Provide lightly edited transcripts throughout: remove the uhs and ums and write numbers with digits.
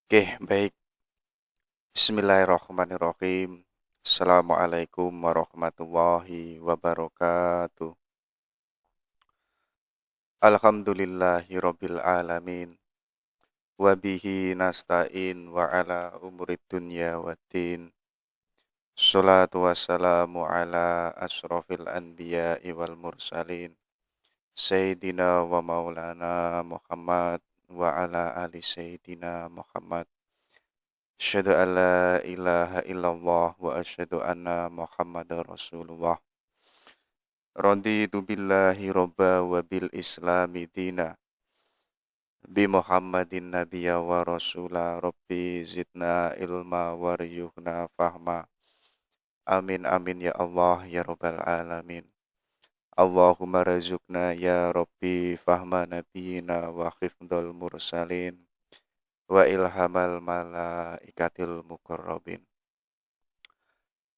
Oke, baik. Bismillahirrahmanirrahim. Assalamualaikum warahmatullahi wabarakatuh. Alhamdulillahirabbil alamin. Wa bihi nasta'in wa ala umurid dunya waddin. Shalatu wassalamu ala asrofil anbiya'i wal mursalin. Sayyidina wa maulana Muhammad wa ala ali Sayyidina Muhammad. Asyhadu an la ilaha illallah wa asyhadu anna Muhammadar Rasulullah. Raditu billahi robba wa bil islami dina. Bi Muhammadin nabiyya wa rasula. Rabbi zidna ilma waryuhna fahma. Amin amin ya Allah ya rabbal alamin. Allahumma razukna ya Rabbi fahma nabiyina wa khifdal mursalin wa ilhamal malaikatil muqarrabin.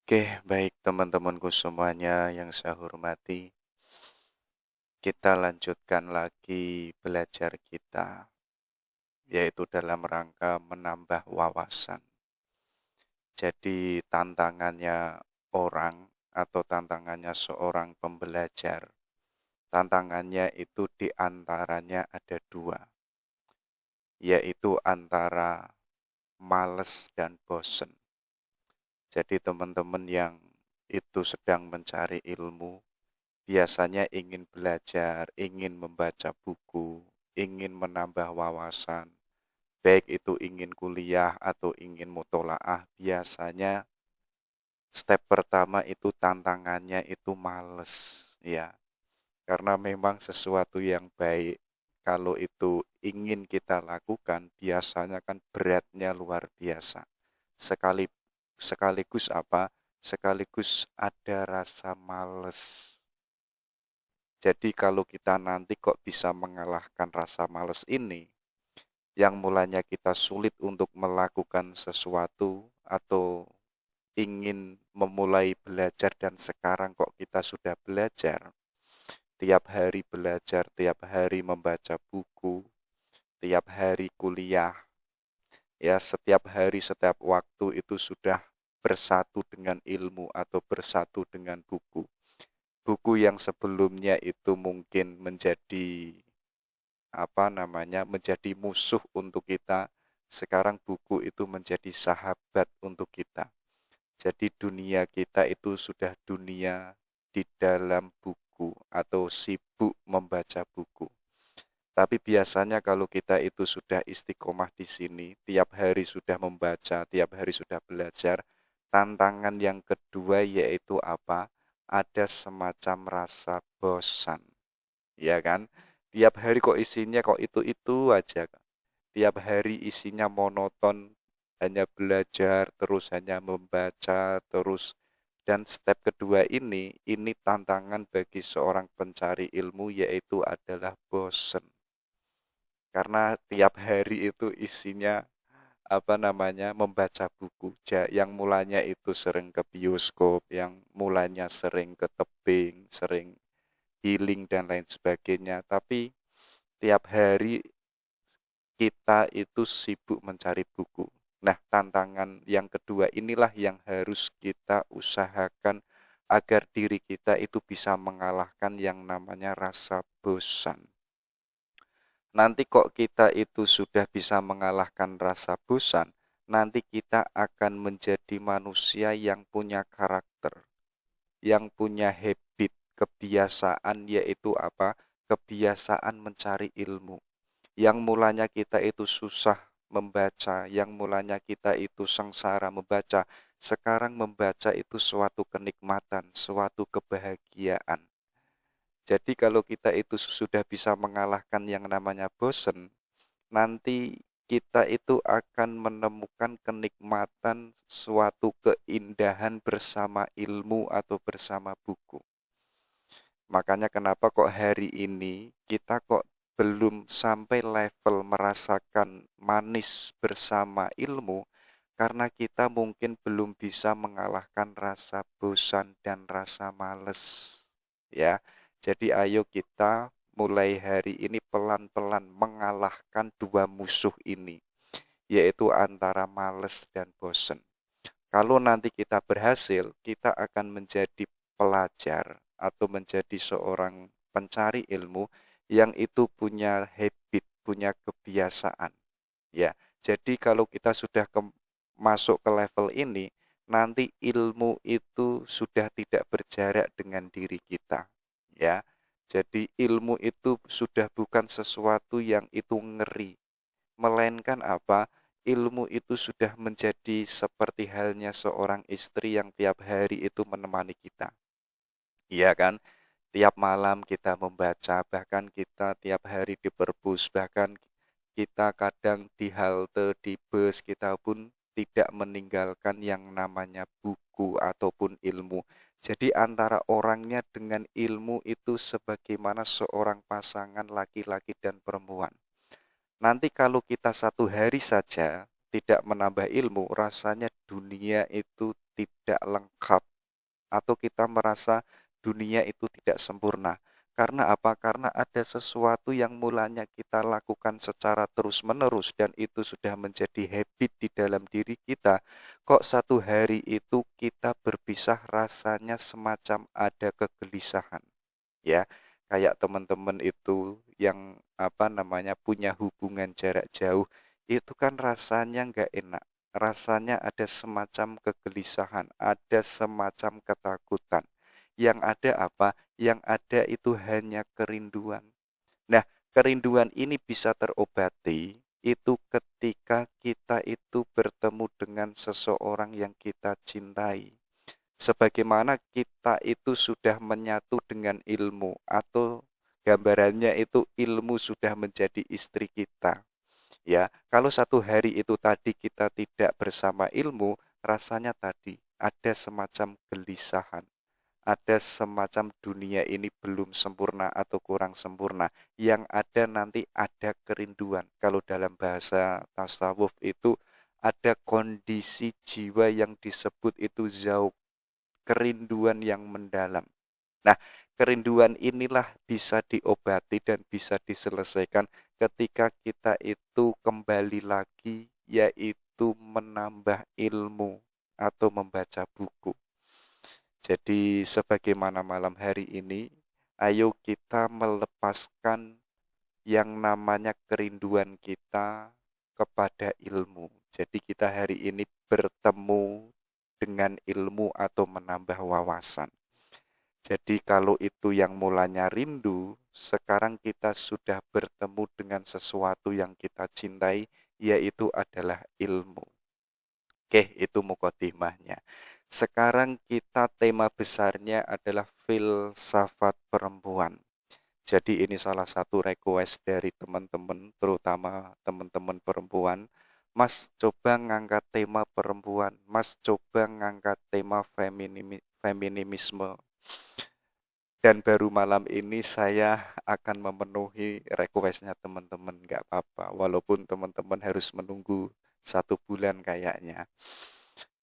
Oke, baik teman-temanku semuanya yang saya hormati. Kita lanjutkan lagi belajar kita, yaitu dalam rangka menambah wawasan. Jadi tantangannya orang atau tantangannya seorang pembelajar, tantangannya itu diantaranya ada dua, yaitu antara males dan bosen. Jadi teman-teman yang itu sedang mencari ilmu, biasanya ingin belajar, ingin membaca buku, ingin menambah wawasan, baik itu ingin kuliah atau ingin mutolaah, biasanya step pertama itu tantangannya itu males, ya. Karena memang sesuatu yang baik, kalau itu ingin kita lakukan, biasanya kan beratnya luar biasa. Sekali, sekaligus apa? Sekaligus ada rasa males. Jadi kalau kita nanti kok bisa mengalahkan rasa males ini, yang mulanya kita sulit untuk melakukan sesuatu atau ingin memulai belajar dan sekarang kok kita sudah belajar, tiap hari belajar, tiap hari membaca buku, tiap hari kuliah, ya setiap hari, setiap waktu itu sudah bersatu dengan ilmu atau bersatu dengan buku. Buku yang sebelumnya itu mungkin menjadi menjadi musuh untuk kita, sekarang buku itu menjadi sahabat untuk kita. Jadi dunia kita itu sudah dunia di dalam buku atau sibuk membaca buku. Tapi biasanya kalau kita itu sudah istiqomah di sini, tiap hari sudah membaca, tiap hari sudah belajar, tantangan yang kedua yaitu apa? Ada semacam rasa bosan, ya kan? Tiap hari kok isinya kok itu-itu aja. Tiap hari isinya monoton, hanya belajar, terus hanya membaca, terus. Dan step kedua ini tantangan bagi seorang pencari ilmu yaitu adalah bosan. Karena tiap hari itu isinya membaca buku. Yang mulanya itu sering ke bioskop, yang mulanya sering ke tebing, sering healing dan lain sebagainya. Tapi tiap hari kita itu sibuk mencari buku. Nah, tantangan yang kedua inilah yang harus kita usahakan agar diri kita itu bisa mengalahkan yang namanya rasa bosan. Nanti kok kita itu sudah bisa mengalahkan rasa bosan, nanti kita akan menjadi manusia yang punya karakter, yang punya habit, kebiasaan, yaitu apa? Kebiasaan mencari ilmu. Yang mulanya kita itu susah membaca, yang mulanya kita itu sengsara membaca, sekarang membaca itu suatu kenikmatan, suatu kebahagiaan. Jadi kalau kita itu sudah bisa mengalahkan yang namanya bosen, nanti kita itu akan menemukan kenikmatan suatu keindahan bersama ilmu atau bersama buku. Makanya kenapa kok hari ini kita kok belum sampai level merasakan manis bersama ilmu, karena kita mungkin belum bisa mengalahkan rasa bosan dan rasa males. Ya, jadi ayo kita mulai hari ini pelan-pelan mengalahkan dua musuh ini, yaitu antara males dan bosen. Kalau nanti kita berhasil, kita akan menjadi pelajar atau menjadi seorang pencari ilmu yang itu punya habit, punya kebiasaan. Ya, jadi kalau kita sudah masuk ke level ini, nanti ilmu itu sudah tidak berjarak dengan diri kita. Ya, jadi ilmu itu sudah bukan sesuatu yang itu ngeri, melainkan apa? Ilmu itu sudah menjadi seperti halnya seorang istri yang tiap hari itu menemani kita. Iya kan? Tiap malam kita membaca, bahkan kita tiap hari di perpus, bahkan kita kadang di halte, di bus, kita pun tidak meninggalkan yang namanya buku ataupun ilmu. Jadi antara orangnya dengan ilmu itu sebagaimana seorang pasangan laki-laki dan perempuan. Nanti kalau kita satu hari saja tidak menambah ilmu, rasanya dunia itu tidak lengkap atau kita merasa dunia itu tidak sempurna. Karena apa? Karena ada sesuatu yang mulanya kita lakukan secara terus-menerus dan itu sudah menjadi habit di dalam diri kita. Kok satu hari itu kita berpisah rasanya semacam ada kegelisahan. Ya, kayak teman-teman itu yang punya hubungan jarak jauh, itu kan rasanya nggak enak. Rasanya ada semacam kegelisahan, ada semacam ketakutan. Yang ada apa? Yang ada itu hanya kerinduan. Nah, kerinduan ini bisa terobati itu ketika kita itu bertemu dengan seseorang yang kita cintai. Sebagaimana kita itu sudah menyatu dengan ilmu atau gambarannya itu ilmu sudah menjadi istri kita. Ya, kalau satu hari itu tadi kita tidak bersama ilmu, rasanya tadi ada semacam gelisahan, ada semacam dunia ini belum sempurna atau kurang sempurna. Yang ada nanti ada kerinduan. Kalau dalam bahasa tasawuf itu ada kondisi jiwa yang disebut itu zauq, kerinduan yang mendalam. Nah, kerinduan inilah bisa diobati dan bisa diselesaikan ketika kita itu kembali lagi, yaitu menambah ilmu atau membaca buku. Jadi sebagaimana malam hari ini, ayo kita melepaskan yang namanya kerinduan kita kepada ilmu. Jadi kita hari ini bertemu dengan ilmu atau menambah wawasan. Jadi kalau itu yang mulanya rindu, sekarang kita sudah bertemu dengan sesuatu yang kita cintai, yaitu adalah ilmu. Oke, itu mukadimahnya. Sekarang kita tema besarnya adalah filsafat perempuan. Jadi ini salah satu request dari teman-teman, terutama teman-teman perempuan. Mas coba ngangkat tema perempuan, Mas coba ngangkat tema feminisme. Dan baru malam ini saya akan memenuhi requestnya teman-teman, nggak apa-apa. Walaupun teman-teman harus menunggu 1 bulan kayaknya.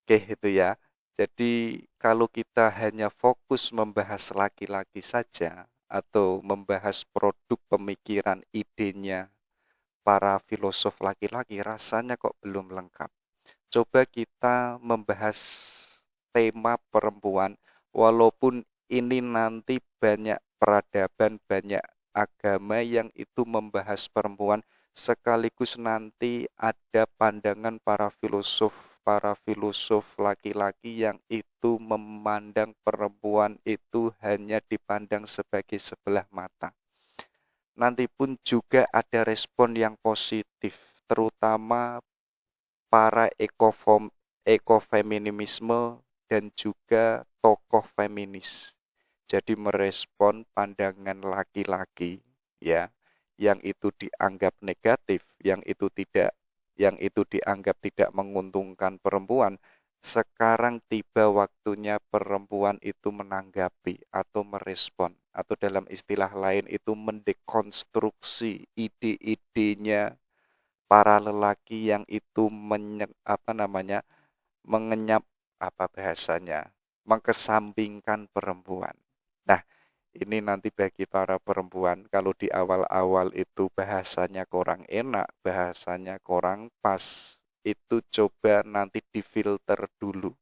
Oke, itu ya. Jadi kalau kita hanya fokus membahas laki-laki saja atau membahas produk pemikiran idenya para filosof laki-laki, rasanya kok belum lengkap. Coba kita membahas tema perempuan, walaupun ini nanti banyak peradaban, banyak agama yang itu membahas perempuan, sekaligus nanti ada pandangan para filosof laki-laki yang itu memandang perempuan itu hanya dipandang sebagai sebelah mata. Nanti pun juga ada respon yang positif, terutama para ekofeminisme dan juga tokoh feminis. Jadi merespon pandangan laki-laki ya, yang itu dianggap negatif, yang itu dianggap tidak menguntungkan perempuan. Sekarang tiba waktunya perempuan itu menanggapi atau merespon atau dalam istilah lain itu mendekonstruksi ide-idenya para lelaki yang itu mengenyap mengkesampingkan perempuan. Nah, ini nanti bagi para perempuan, kalau di awal-awal itu bahasanya kurang enak, bahasanya kurang pas, itu coba nanti difilter dulu.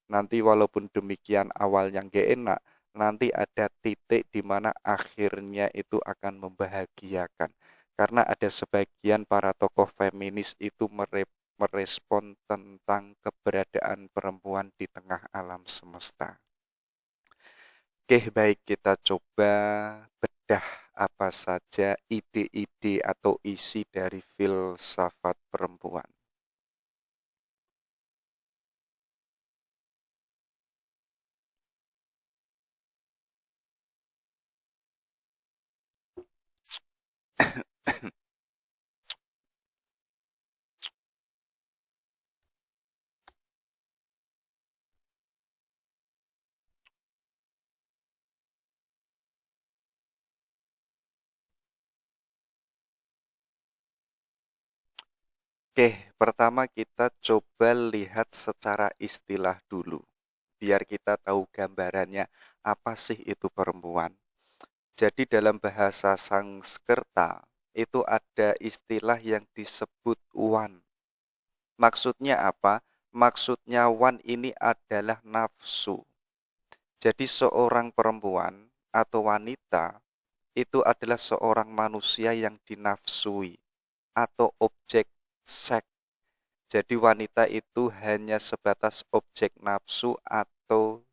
Nanti walaupun demikian awalnya nggak enak, nanti ada titik di mana akhirnya itu akan membahagiakan. Karena ada sebagian para tokoh feminis itu merespon tentang keberadaan perempuan di tengah alam semesta. Oke, baik, kita coba bedah apa saja ide-ide atau isi dari filsafat perempuan. Oke, pertama kita coba lihat secara istilah dulu, biar kita tahu gambarannya apa sih itu perempuan. Jadi dalam bahasa Sanskerta itu ada istilah yang disebut wan. Maksudnya apa? Maksudnya wan ini adalah nafsu. Jadi seorang perempuan atau wanita itu adalah seorang manusia yang dinafsui atau objek seks. Jadi wanita itu hanya sebatas objek nafsu atau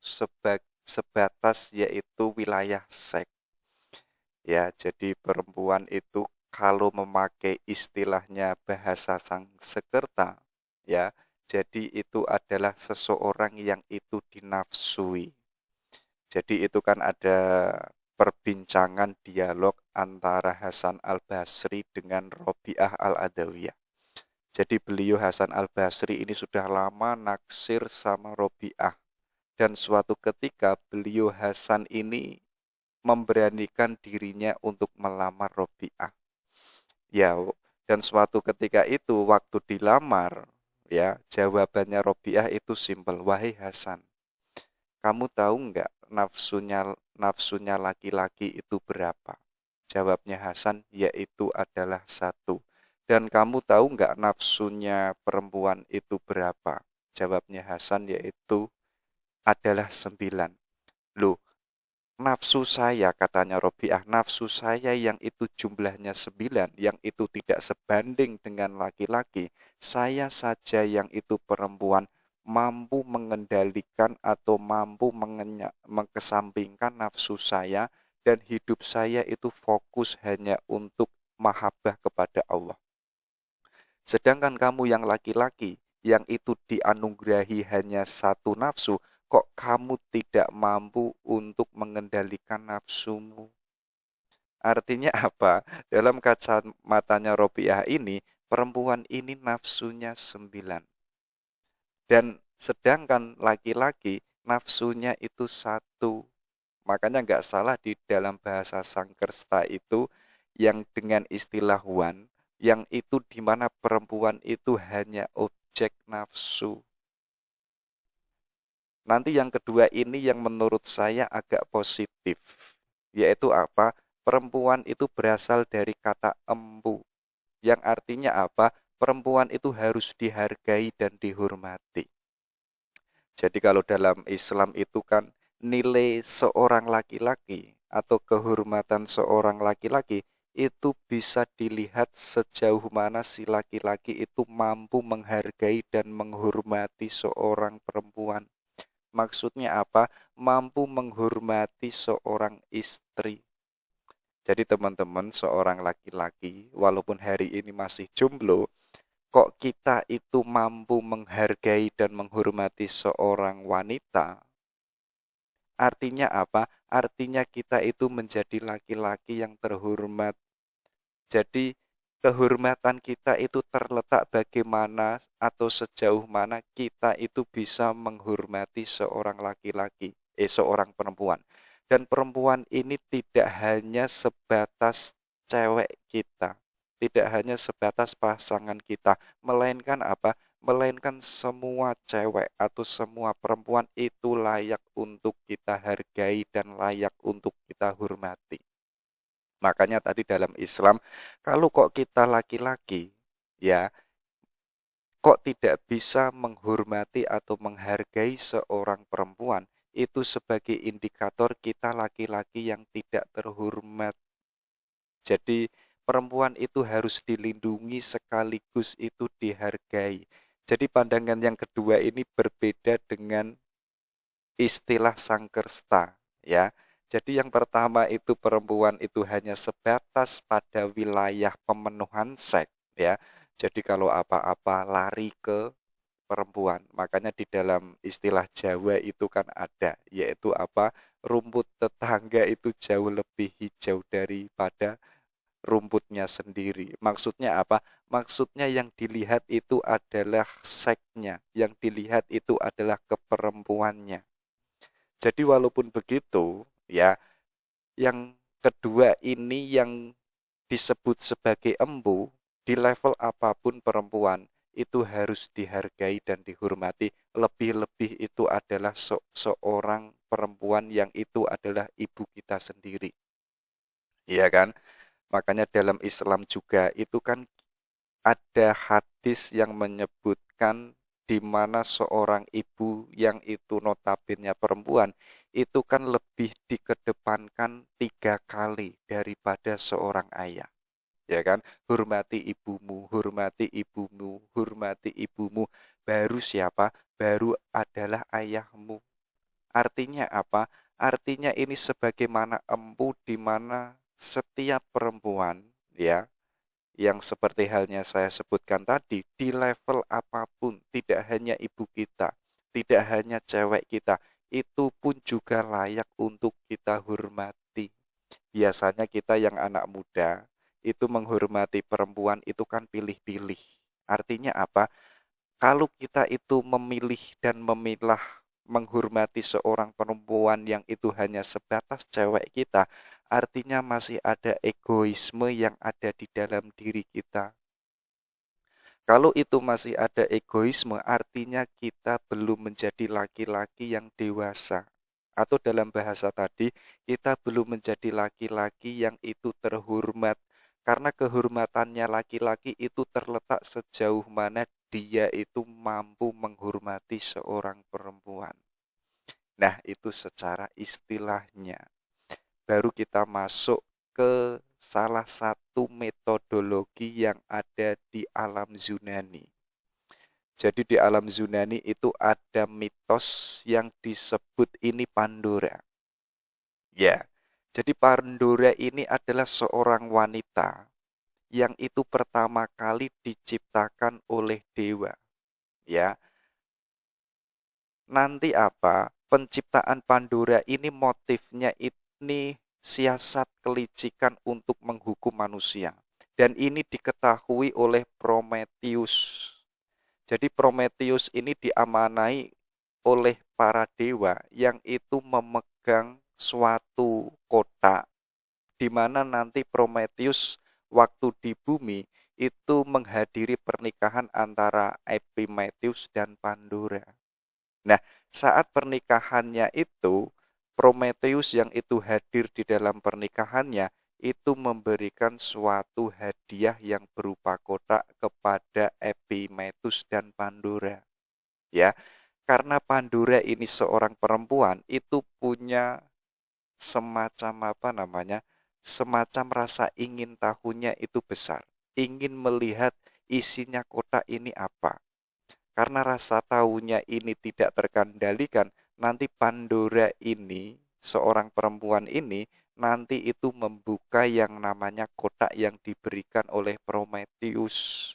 sebatas yaitu wilayah seks. Ya, jadi perempuan itu kalau memakai istilahnya bahasa Sanskerta, ya, jadi itu adalah seseorang yang itu dinafsui. Jadi itu kan ada perbincangan dialog antara Hasan Al-Basri dengan Robiah Al-Adawiyah. Jadi beliau Hasan Al-Basri ini sudah lama naksir sama Robiah. Dan suatu ketika beliau Hasan ini memberanikan dirinya untuk melamar Robiah. Ya, dan suatu ketika itu waktu dilamar, ya, jawabannya Robiah itu simpel, wahai Hasan, kamu tahu nggak nafsunya laki-laki itu berapa? Jawabnya Hasan, yaitu adalah satu. Dan kamu tahu nggak nafsunya perempuan itu berapa? Jawabnya Hasan, yaitu adalah 9. Loh, nafsu saya, katanya Robiah, nafsu saya yang itu jumlahnya 9, yang itu tidak sebanding dengan laki-laki, saya saja yang itu perempuan mampu mengendalikan atau mampu mengesampingkan nafsu saya dan hidup saya itu fokus hanya untuk mahabbah kepada Allah. Sedangkan kamu yang laki-laki yang itu dianugerahi hanya satu nafsu, kok kamu tidak mampu untuk mengendalikan nafsumu? Artinya apa? Dalam kacamatanya Robiah ini, perempuan ini nafsunya 9. Dan sedangkan laki-laki nafsunya itu satu. Makanya nggak salah di dalam bahasa Sanskerta itu yang dengan istilah wan, yang itu di mana perempuan itu hanya objek nafsu. Nanti yang kedua ini yang menurut saya agak positif, yaitu apa? Perempuan itu berasal dari kata empu, yang artinya apa? Perempuan itu harus dihargai dan dihormati. Jadi kalau dalam Islam itu kan nilai seorang laki-laki atau kehormatan seorang laki-laki itu bisa dilihat sejauh mana si laki-laki itu mampu menghargai dan menghormati seorang perempuan. Maksudnya apa? Mampu menghormati seorang istri. Jadi teman-teman, seorang laki-laki walaupun hari ini masih jomblo, kok kita itu mampu menghargai dan menghormati seorang wanita? Artinya apa? Artinya kita itu menjadi laki-laki yang terhormat. Jadi kehormatan kita itu terletak bagaimana atau sejauh mana kita itu bisa menghormati seorang laki-laki, seorang perempuan. Dan perempuan ini tidak hanya sebatas cewek kita, tidak hanya sebatas pasangan kita, melainkan apa? Melainkan semua cewek atau semua perempuan itu layak untuk kita hargai dan layak untuk kita hormati. Makanya tadi dalam Islam, kalau kok kita laki-laki, ya, kok tidak bisa menghormati atau menghargai seorang perempuan, itu sebagai indikator kita laki-laki yang tidak terhormat. Jadi perempuan itu harus dilindungi sekaligus itu dihargai. Jadi pandangan yang kedua ini berbeda dengan istilah sangkersta, ya. Jadi yang pertama itu perempuan itu hanya sebatas pada wilayah pemenuhan seks, ya. Jadi kalau apa-apa lari ke perempuan. Makanya di dalam istilah Jawa itu kan ada, yaitu apa? Rumput tetangga itu jauh lebih hijau daripada rumputnya sendiri. Maksudnya apa? Maksudnya yang dilihat itu adalah seksnya, yang dilihat itu adalah keperempuannya. Jadi walaupun begitu, ya, yang kedua ini yang disebut sebagai empu, di level apapun perempuan itu harus dihargai dan dihormati. Lebih-lebih itu adalah seorang perempuan yang itu adalah ibu kita sendiri. Iya kan? Makanya dalam Islam juga itu kan ada hadis yang menyebutkan di mana seorang ibu yang itu notabene perempuan itu kan lebih dikedepankan 3 kali daripada seorang ayah. Ya kan? Hormati ibumu, hormati ibumu, hormati ibumu. Baru siapa? Baru adalah ayahmu. Artinya apa? Artinya ini sebagaimana empu di mana setiap perempuan, ya, yang seperti halnya saya sebutkan tadi, di level apapun, tidak hanya ibu kita, tidak hanya cewek kita, itu pun juga layak untuk kita hormati. Biasanya kita yang anak muda itu menghormati perempuan itu kan pilih-pilih. Artinya apa? Kalau kita itu memilih dan memilah menghormati seorang perempuan yang itu hanya sebatas cewek kita, artinya masih ada egoisme yang ada di dalam diri kita. Kalau itu masih ada egoisme, artinya kita belum menjadi laki-laki yang dewasa. Atau dalam bahasa tadi, kita belum menjadi laki-laki yang itu terhormat. Karena kehormatannya laki-laki itu terletak sejauh mana dia itu mampu menghormati seorang perempuan. Nah, itu secara istilahnya. Baru kita masuk ke salah satu metodologi yang ada di alam Yunani. Jadi di alam Yunani itu ada mitos yang disebut ini Pandora. Ya, jadi Pandora ini adalah seorang wanita yang itu pertama kali diciptakan oleh dewa. Ya, nanti apa? Penciptaan Pandora ini motifnya ini siasat kelicikan untuk menghukum manusia. Dan ini diketahui oleh Prometheus. Jadi Prometheus ini diamanai oleh para dewa yang itu memegang suatu kota di mana nanti Prometheus waktu di bumi itu menghadiri pernikahan antara Epimetheus dan Pandora. Nah, saat pernikahannya itu, Prometheus yang itu hadir di dalam pernikahannya, itu memberikan suatu hadiah yang berupa kotak kepada Epimetheus dan Pandora. Ya, karena Pandora ini seorang perempuan, itu punya semacam apa namanya? Semacam rasa ingin tahunya itu besar. Ingin melihat isinya kotak ini apa. Karena rasa tahunya ini tidak terkendalikan, nanti Pandora ini, seorang perempuan ini, nanti itu membuka yang namanya kotak yang diberikan oleh Prometheus.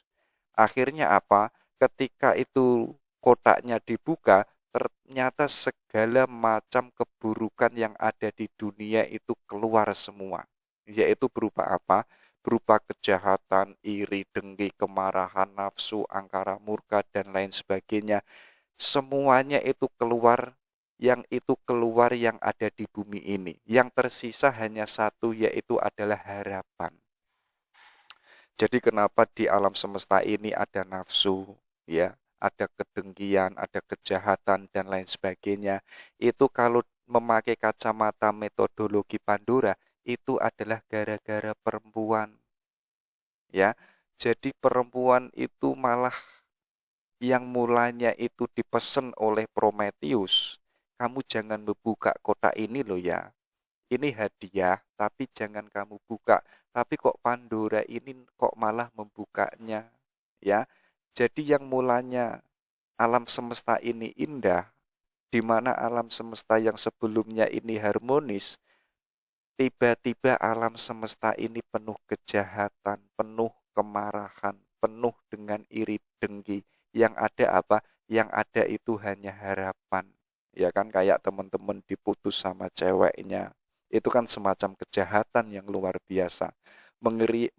Akhirnya apa? Ketika itu kotaknya dibuka, ternyata segala macam keburukan yang ada di dunia itu keluar semua. Yaitu berupa apa? Berupa kejahatan, iri, dengki, kemarahan, nafsu, angkara, murka, dan lain sebagainya. Semuanya itu keluar, yang itu keluar yang ada di bumi ini. Yang tersisa hanya satu, yaitu adalah harapan. Jadi kenapa di alam semesta ini ada nafsu, ya, ada kedengkian, ada kejahatan, dan lain sebagainya. Itu kalau memakai kacamata metodologi Pandora, itu adalah gara-gara perempuan. Ya, jadi perempuan itu malah yang mulanya itu dipesan oleh Prometheus, kamu jangan membuka kotak ini loh ya. Ini hadiah, tapi jangan kamu buka. Tapi kok Pandora ini kok malah membukanya, ya. Jadi yang mulanya alam semesta ini indah, di mana alam semesta yang sebelumnya ini harmonis, tiba-tiba alam semesta ini penuh kejahatan, penuh kemarahan, penuh dengan iri dengki. Yang ada apa? Yang ada itu hanya harapan. Ya kan, kayak teman-teman diputus sama ceweknya. Itu kan semacam kejahatan yang luar biasa.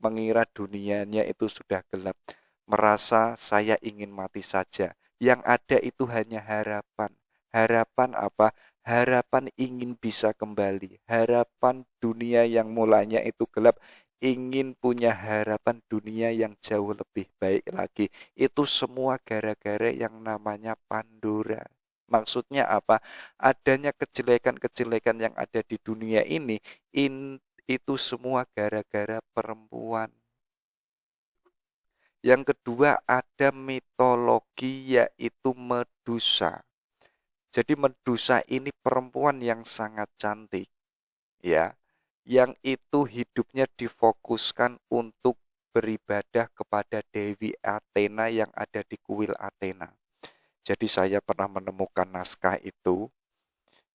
Mengira dunianya itu sudah gelap. Merasa saya ingin mati saja. Yang ada itu hanya harapan. Harapan apa? Harapan ingin bisa kembali, harapan dunia yang mulanya itu gelap, ingin punya harapan dunia yang jauh lebih baik lagi. Itu semua gara-gara yang namanya Pandora. Maksudnya apa? Adanya kejelekan-kejelekan yang ada di dunia ini, itu semua gara-gara perempuan. Yang kedua, ada mitologi yaitu Medusa. Jadi Medusa ini perempuan yang sangat cantik, ya, yang itu hidupnya difokuskan untuk beribadah kepada Dewi Athena yang ada di kuil Athena. Jadi saya pernah menemukan naskah itu.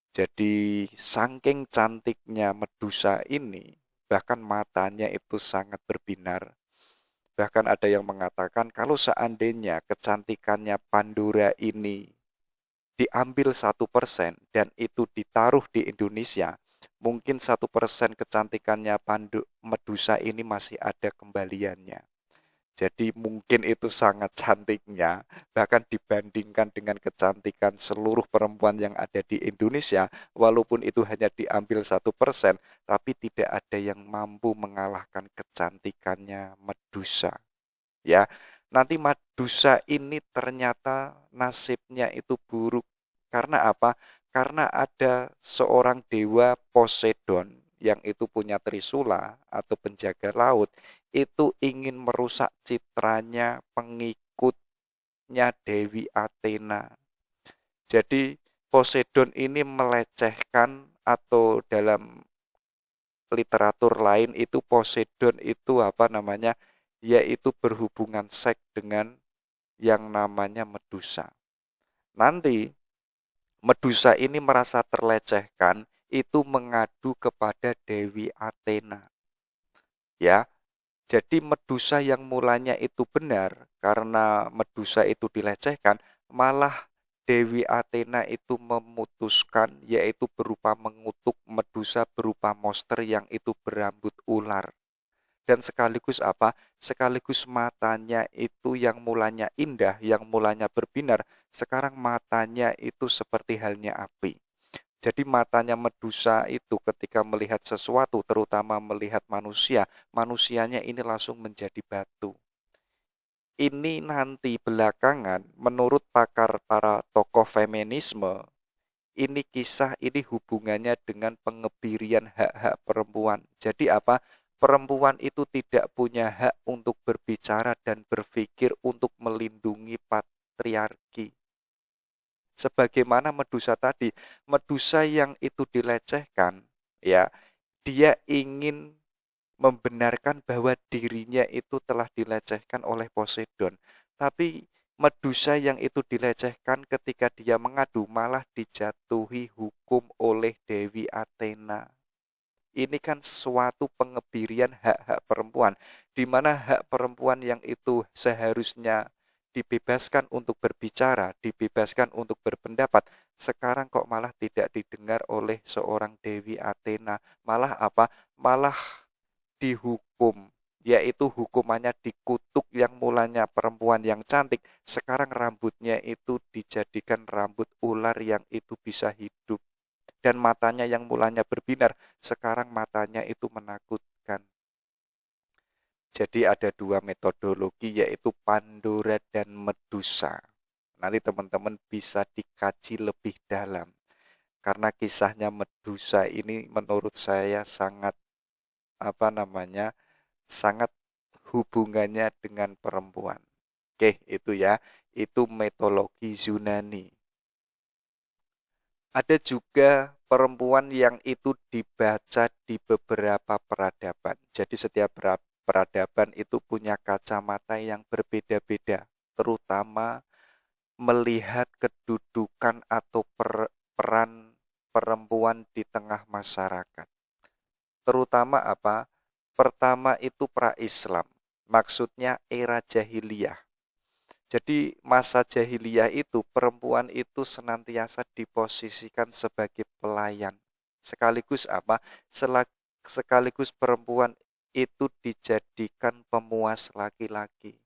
Jadi saking cantiknya Medusa ini, bahkan matanya itu sangat berbinar. Bahkan ada yang mengatakan kalau seandainya kecantikannya Pandora ini diambil 1% dan itu ditaruh di Indonesia, mungkin 1% kecantikannya Medusa ini masih ada kembaliannya. Jadi mungkin itu sangat cantiknya, bahkan dibandingkan dengan kecantikan seluruh perempuan yang ada di Indonesia, walaupun itu hanya diambil 1%, tapi tidak ada yang mampu mengalahkan kecantikannya Medusa. Ya, nanti Medusa ini ternyata nasibnya itu buruk. Karena apa? Karena ada seorang dewa Poseidon yang itu punya trisula atau penjaga laut, itu ingin merusak citranya pengikutnya Dewi Athena. Jadi Poseidon ini melecehkan, atau dalam literatur lain itu Poseidon itu apa namanya, yaitu berhubungan seks dengan yang namanya Medusa. Nanti Medusa ini merasa terlecehkan, itu mengadu kepada Dewi Athena. Ya, jadi Medusa yang mulanya itu benar, karena Medusa itu dilecehkan, malah Dewi Athena itu memutuskan, yaitu berupa mengutuk Medusa berupa monster yang itu berambut ular. Dan sekaligus apa? Sekaligus matanya itu yang mulanya indah, yang mulanya berbinar, sekarang matanya itu seperti halnya api. Jadi matanya Medusa itu ketika melihat sesuatu, terutama melihat manusia, manusianya ini langsung menjadi batu. Ini nanti belakangan menurut pakar para tokoh feminisme, ini kisah ini hubungannya dengan pengebirian hak-hak perempuan. Jadi apa? Perempuan itu tidak punya hak untuk berbicara dan berpikir untuk melindungi patriarki. Sebagaimana Medusa tadi, Medusa yang itu dilecehkan, ya, dia ingin membenarkan bahwa dirinya itu telah dilecehkan oleh Poseidon. Tapi Medusa yang itu dilecehkan ketika dia mengadu malah dijatuhi hukum oleh Dewi Athena. Ini kan suatu pengebirian hak-hak perempuan, di mana hak perempuan yang itu seharusnya dibebaskan untuk berbicara, dibebaskan untuk berpendapat, sekarang kok malah tidak didengar oleh seorang Dewi Athena. Malah apa? Malah dihukum, yaitu hukumannya dikutuk. Yang mulanya perempuan yang cantik, sekarang rambutnya itu dijadikan rambut ular yang itu bisa hidup. Dan matanya yang mulanya berbinar, sekarang matanya itu menakutkan. Jadi ada dua metodologi, yaitu Pandora dan Medusa. Nanti teman-teman bisa dikaji lebih dalam. Karena kisahnya Medusa ini menurut saya sangat apa namanya, sangat hubungannya dengan perempuan. Oke, itu ya. Itu mitologi Yunani. Ada juga perempuan yang itu dibaca di beberapa peradaban. Jadi setiap peradaban itu punya kacamata yang berbeda-beda, terutama melihat kedudukan atau peran perempuan di tengah masyarakat. Terutama apa? Pertama itu pra-Islam, maksudnya era jahiliyah. Jadi masa jahiliyah itu perempuan itu senantiasa diposisikan sebagai pelayan. Sekaligus apa? Sekaligus perempuan itu dijadikan pemuas laki-laki.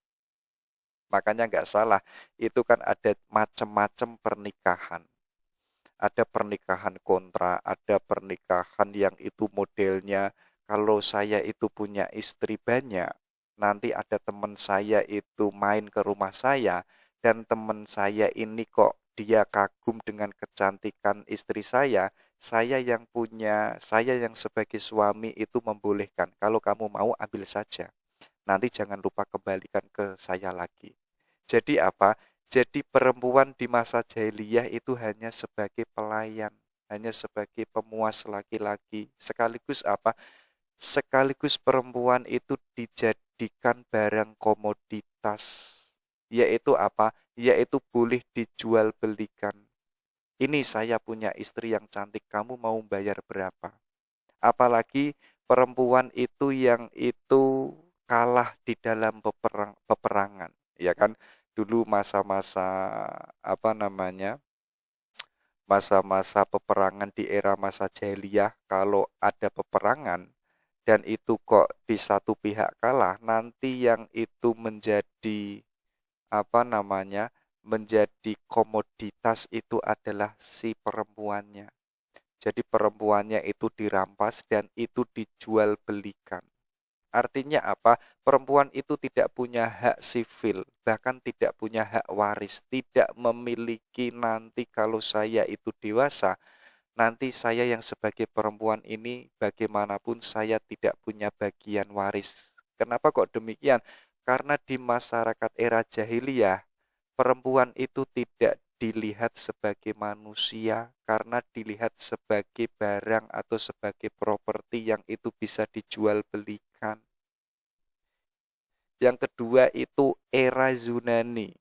Makanya nggak salah, itu kan ada macam-macam pernikahan. Ada pernikahan kontra, ada pernikahan yang itu modelnya kalau saya itu punya istri banyak, nanti ada teman saya itu main ke rumah saya dan teman saya ini kok dia kagum dengan kecantikan istri saya yang punya, saya yang sebagai suami itu membolehkan. Kalau kamu mau ambil saja. Nanti jangan lupa kembalikan ke saya lagi. Jadi apa? Jadi perempuan di masa jahiliyah itu hanya sebagai pelayan, hanya sebagai pemuas laki-laki. Sekaligus apa? Sekaligus perempuan itu dijadikan barang komoditas. Yaitu apa? Yaitu boleh dijual belikan. Ini saya punya istri yang cantik, kamu mau bayar berapa? Apalagi perempuan itu yang itu kalah di dalam peperangan, ya kan? Dulu masa-masa apa namanya? Masa-masa peperangan di era masa jahiliyah, kalau ada peperangan dan itu kok di satu pihak kalah, nanti yang itu menjadi apa namanya? Menjadi komoditas itu adalah si perempuannya. Jadi perempuannya itu dirampas dan itu dijual belikan. Artinya apa? Perempuan itu tidak punya hak sivil, bahkan tidak punya hak waris, tidak memiliki nanti kalau saya itu dewasa, nanti saya yang sebagai perempuan ini bagaimanapun saya tidak punya bagian waris. Kenapa kok demikian? Karena di masyarakat era jahiliyah perempuan itu tidak dilihat sebagai manusia karena dilihat sebagai barang atau sebagai properti yang itu bisa dijual belikan. Yang kedua itu era Yunani.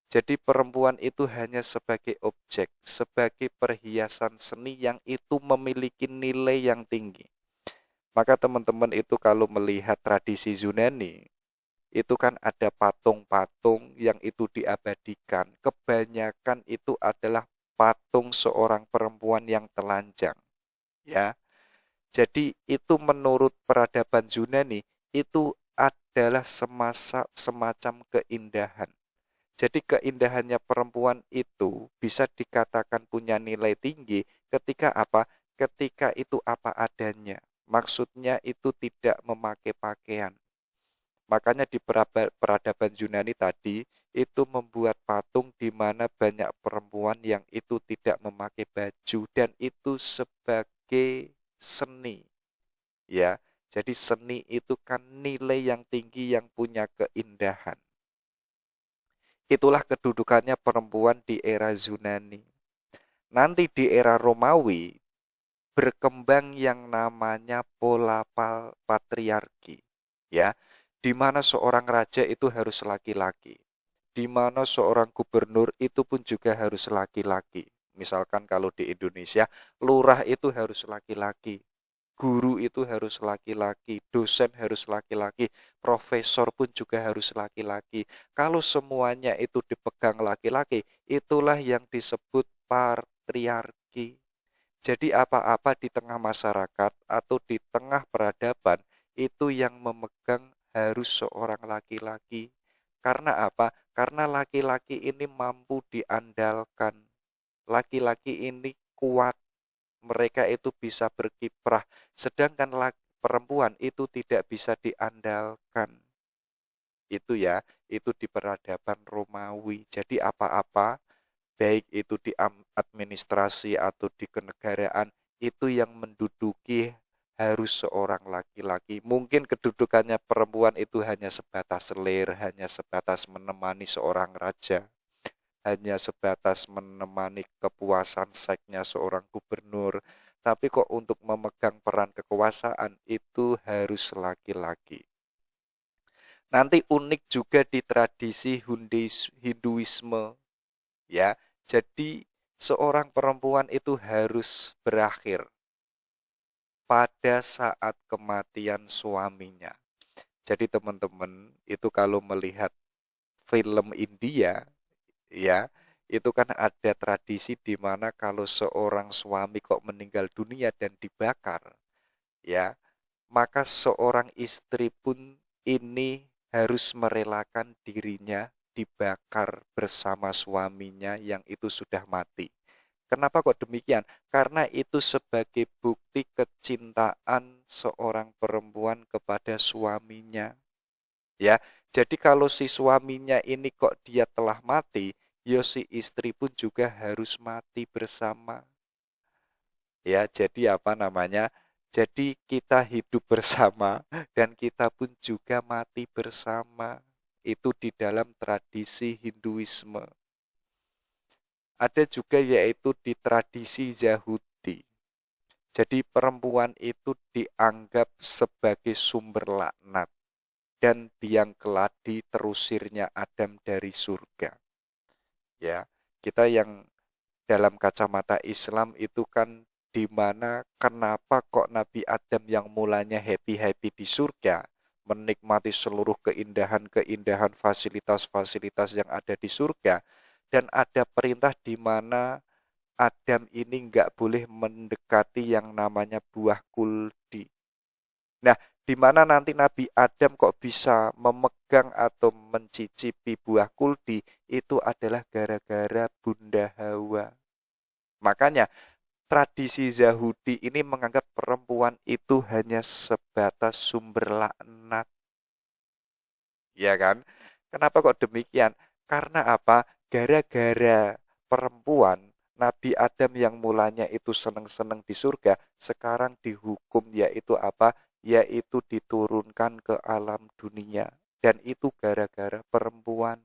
Jadi perempuan itu hanya sebagai objek, sebagai perhiasan seni yang itu memiliki nilai yang tinggi. Maka teman-teman itu kalau melihat tradisi Yunani, itu kan ada patung-patung yang itu diabadikan. Kebanyakan itu adalah patung seorang perempuan yang telanjang, ya. Jadi itu menurut peradaban Yunani itu adalah semacam keindahan. Jadi keindahannya perempuan itu bisa dikatakan punya nilai tinggi ketika apa? Ketika itu apa adanya. Maksudnya itu tidak memakai pakaian. Makanya di peradaban Yunani tadi itu membuat patung di mana banyak perempuan yang itu tidak memakai baju dan itu sebagai seni. Ya, jadi seni itu kan nilai yang tinggi yang punya keindahan. Itulah kedudukannya perempuan di era Yunani. Nanti di era Romawi berkembang yang namanya pola patriarki, ya, di mana seorang raja itu harus laki-laki, di mana seorang gubernur itu pun juga harus laki-laki. Misalkan kalau di Indonesia, lurah itu harus laki-laki, guru itu harus laki-laki, dosen harus laki-laki, profesor pun juga harus laki-laki. Kalau semuanya itu dipegang laki-laki, itulah yang disebut patriarki. Jadi apa-apa di tengah masyarakat atau di tengah peradaban itu yang memegang harus seorang laki-laki. Karena apa? Karena laki-laki ini mampu diandalkan. Laki-laki ini kuat, mereka itu bisa berkiprah. Sedangkan perempuan itu tidak bisa diandalkan. Itu ya, itu di peradaban Romawi. Jadi apa-apa baik itu di administrasi atau di kenegaraan itu yang menduduki harus seorang laki-laki. Mungkin kedudukannya perempuan itu hanya sebatas selir, hanya sebatas menemani seorang raja, hanya sebatas menemani kepuasan seksnya seorang gubernur. Tapi kok untuk memegang peran kekuasaan itu harus laki-laki. Nanti unik juga di tradisi Hinduisme, ya. Jadi seorang perempuan itu harus berakhir pada saat kematian suaminya. Jadi teman-teman, itu kalau melihat film India, ya, itu kan ada tradisi di mana kalau seorang suami kok meninggal dunia dan dibakar, ya, maka seorang istri pun ini harus merelakan dirinya dibakar bersama suaminya yang itu sudah mati. Kenapa kok demikian? Karena itu sebagai bukti kecintaan seorang perempuan kepada suaminya. Ya, jadi kalau si suaminya ini kok dia telah mati, ya si istri pun juga harus mati bersama. Ya, jadi apa namanya? Jadi kita hidup bersama dan kita pun juga mati bersama. Itu di dalam tradisi Hinduisme. Ada juga yaitu di tradisi Yahudi. Jadi perempuan itu dianggap sebagai sumber laknat dan biang keladi terusirnya Adam dari surga. Ya, kita yang dalam kacamata Islam itu kan di mana kenapa kok Nabi Adam yang mulanya happy-happy di surga, menikmati seluruh keindahan-keindahan fasilitas-fasilitas yang ada di surga, dan ada perintah di mana Adam ini nggak boleh mendekati yang namanya buah kuldi. Nah, di mana nanti Nabi Adam kok bisa memegang atau mencicipi buah kuldi, itu adalah gara-gara Bunda Hawa. Makanya tradisi Yahudi ini menganggap perempuan itu hanya sebatas sumber laknat. Ya kan? Kenapa kok demikian? Karena apa? Gara-gara perempuan, Nabi Adam yang mulanya itu seneng-seneng di surga, sekarang dihukum yaitu apa? Yaitu diturunkan ke alam dunia. Dan itu gara-gara perempuan.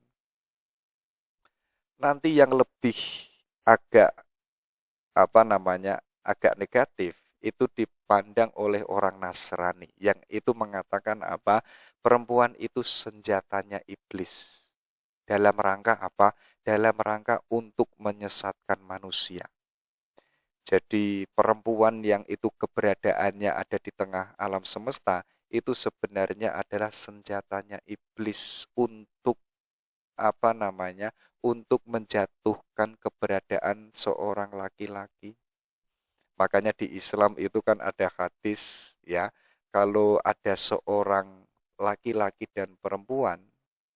Nanti yang lebih agak apa namanya agak negatif itu dipandang oleh orang Nasrani yang itu mengatakan apa perempuan itu senjatanya iblis dalam rangka apa dalam rangka untuk menyesatkan manusia. Jadi perempuan yang itu keberadaannya ada di tengah alam semesta itu sebenarnya adalah senjatanya iblis untuk apa namanya untuk menjatuhkan keberadaan seorang laki-laki. Makanya di Islam itu kan ada hadis ya, kalau ada seorang laki-laki dan perempuan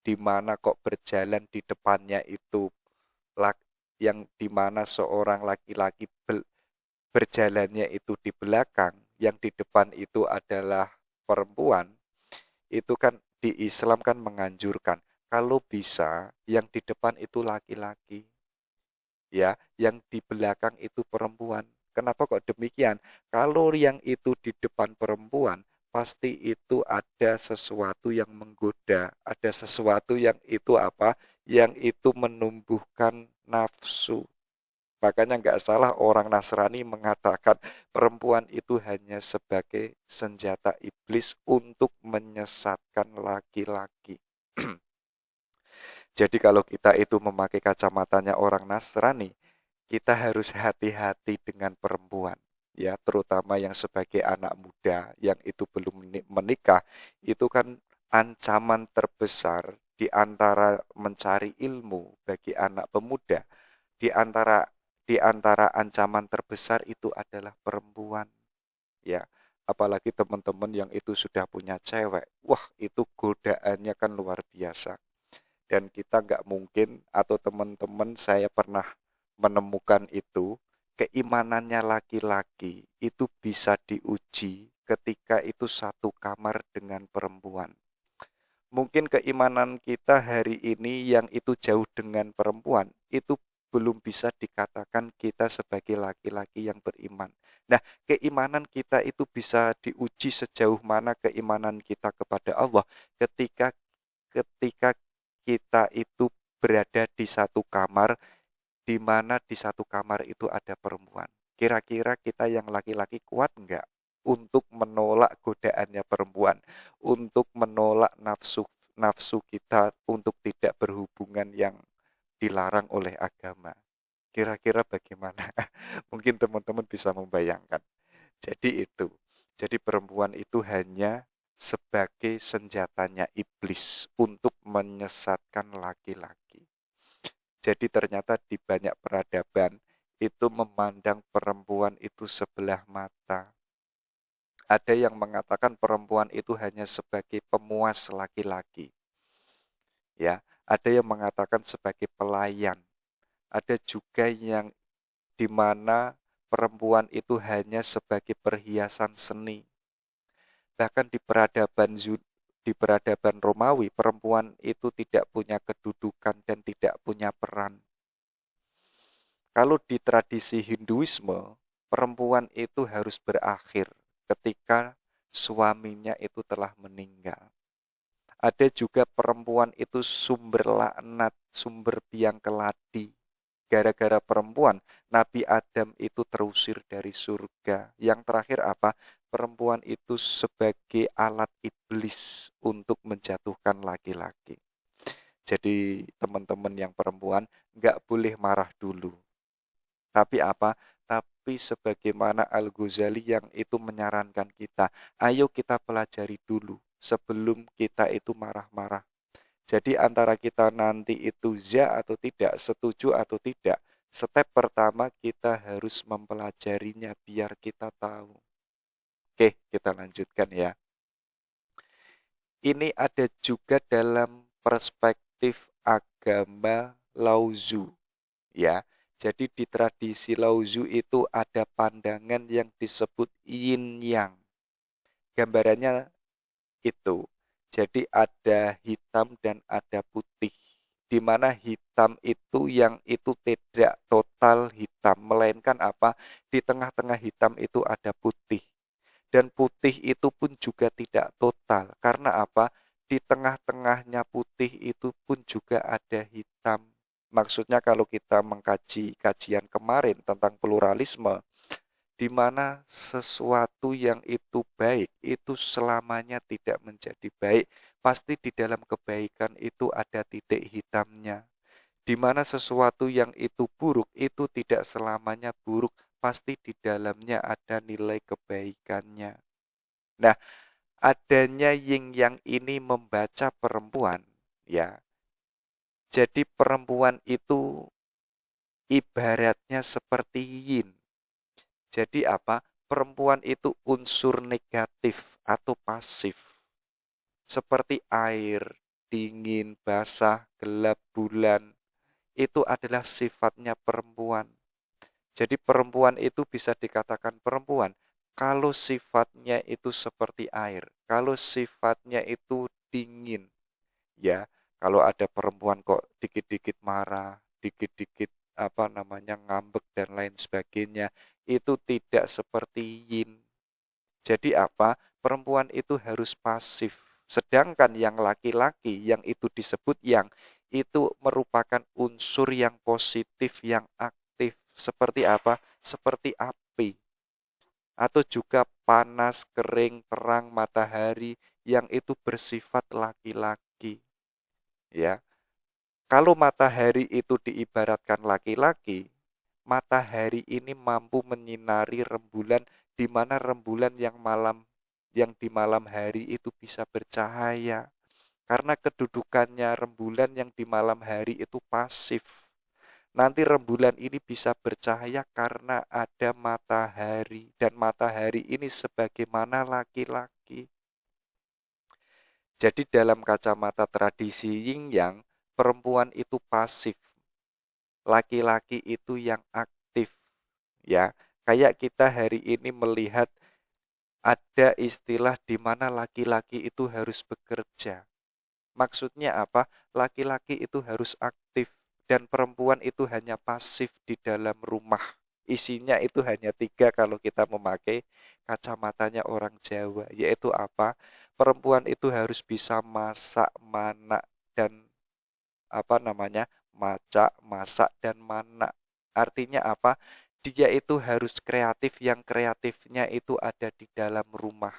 di mana kok berjalan di depannya itu yang di mana seorang laki-laki berjalannya itu di belakang, yang di depan itu adalah perempuan, itu kan di Islam kan menganjurkan kalau bisa yang di depan itu laki-laki, ya, yang di belakang itu perempuan. Kenapa kok demikian? Kalau yang itu di depan perempuan, pasti itu ada sesuatu yang menggoda, ada sesuatu yang itu apa? Yang itu menumbuhkan nafsu. Makanya nggak salah orang Nasrani mengatakan perempuan itu hanya sebagai senjata iblis untuk menyesatkan laki-laki. Jadi kalau kita itu memakai kacamatanya orang Nasrani, kita harus hati-hati dengan perempuan, ya, terutama yang sebagai anak muda yang itu belum menikah, itu kan ancaman terbesar di antara mencari ilmu bagi anak pemuda, di antara ancaman terbesar itu adalah perempuan, ya. Apalagi teman-teman yang itu sudah punya cewek, wah itu godaannya kan luar biasa. Dan kita nggak mungkin atau teman-teman saya pernah menemukan itu keimanannya laki-laki itu bisa diuji ketika itu satu kamar dengan perempuan. Mungkin keimanan kita hari ini yang itu jauh dengan perempuan itu belum bisa dikatakan kita sebagai laki-laki yang beriman. Nah, keimanan kita itu bisa diuji sejauh mana keimanan kita kepada Allah ketika ketika kita itu berada di satu kamar, di mana di satu kamar itu ada perempuan. Kira-kira kita yang laki-laki kuat enggak untuk menolak godaannya perempuan, untuk menolak nafsu kita untuk tidak berhubungan yang dilarang oleh agama. Kira-kira bagaimana? Mungkin teman-teman bisa membayangkan. Jadi itu. Jadi perempuan itu hanya sebagai senjatanya iblis untuk menyesatkan laki-laki. Jadi ternyata di banyak peradaban itu memandang perempuan itu sebelah mata. Ada yang mengatakan perempuan itu hanya sebagai pemuas laki-laki. Ya, ada yang mengatakan sebagai pelayan. Ada juga yang di mana perempuan itu hanya sebagai perhiasan seni. Bahkan di peradaban Romawi, perempuan itu tidak punya kedudukan dan tidak punya peran. Kalau di tradisi Hinduisme, perempuan itu harus berakhir ketika suaminya itu telah meninggal. Ada juga perempuan itu sumber laknat, sumber biang keladi. Gara-gara perempuan, Nabi Adam itu terusir dari surga. Yang terakhir apa? Perempuan itu sebagai alat iblis untuk menjatuhkan laki-laki. Jadi teman-teman yang perempuan nggak boleh marah dulu. Tapi apa? Tapi sebagaimana Al-Ghazali yang itu menyarankan kita, ayo kita pelajari dulu sebelum kita itu marah-marah. Jadi antara kita nanti itu ya atau tidak, setuju atau tidak, step pertama kita harus mempelajarinya biar kita tahu. Oke, kita lanjutkan ya. Ini ada juga dalam perspektif agama Laozi, ya. Jadi di tradisi Laozi itu ada pandangan yang disebut yin yang. Gambarannya itu. Jadi ada hitam dan ada putih. Di mana hitam itu yang itu tidak total hitam, melainkan apa? Di tengah-tengah hitam itu ada putih. Dan putih itu pun juga tidak total. Karena apa? Di tengah-tengahnya putih itu pun juga ada hitam. Maksudnya kalau kita mengkaji kajian kemarin tentang pluralisme, di mana sesuatu yang itu baik, itu selamanya tidak menjadi baik. Pasti di dalam kebaikan itu ada titik hitamnya. Di mana sesuatu yang itu buruk, itu tidak selamanya buruk. Pasti di dalamnya ada nilai kebaikannya. Nah, adanya yin yang ini membaca perempuan, ya. Jadi perempuan itu ibaratnya seperti yin. Jadi apa? Perempuan itu unsur negatif atau pasif. Seperti air, dingin, basah, gelap, bulan. Itu adalah sifatnya perempuan. Jadi perempuan itu bisa dikatakan perempuan kalau sifatnya itu seperti air, kalau sifatnya itu dingin. Ya, kalau ada perempuan kok dikit-dikit marah, dikit-dikit ngambek dan lain sebagainya, itu tidak seperti yin. Jadi apa? Perempuan itu harus pasif. Sedangkan yang laki-laki yang itu disebut yang itu merupakan unsur yang positif, yang aktif. Seperti apa? Seperti api. Atau juga panas, kering, terang, matahari yang itu bersifat laki-laki. Ya, kalau matahari itu diibaratkan laki-laki, matahari ini mampu menyinari rembulan di mana rembulan yang di malam hari itu bisa bercahaya. Karena kedudukannya rembulan yang di malam hari itu pasif. Nanti rembulan ini bisa bercahaya karena ada matahari dan matahari ini sebagaimana laki-laki. Jadi dalam kacamata tradisi yin yang, perempuan itu pasif, laki-laki itu yang aktif. Ya, kayak kita hari ini melihat ada istilah di mana laki-laki itu harus bekerja. Maksudnya apa? Laki-laki itu harus aktif, dan perempuan itu hanya pasif di dalam rumah. Isinya itu hanya 3 kalau kita memakai kacamatanya orang Jawa, yaitu apa? Perempuan itu harus bisa masak, manak, dan apa namanya? Maca, masak, dan manak. Artinya apa? Dia itu harus kreatif, yang kreatifnya itu ada di dalam rumah.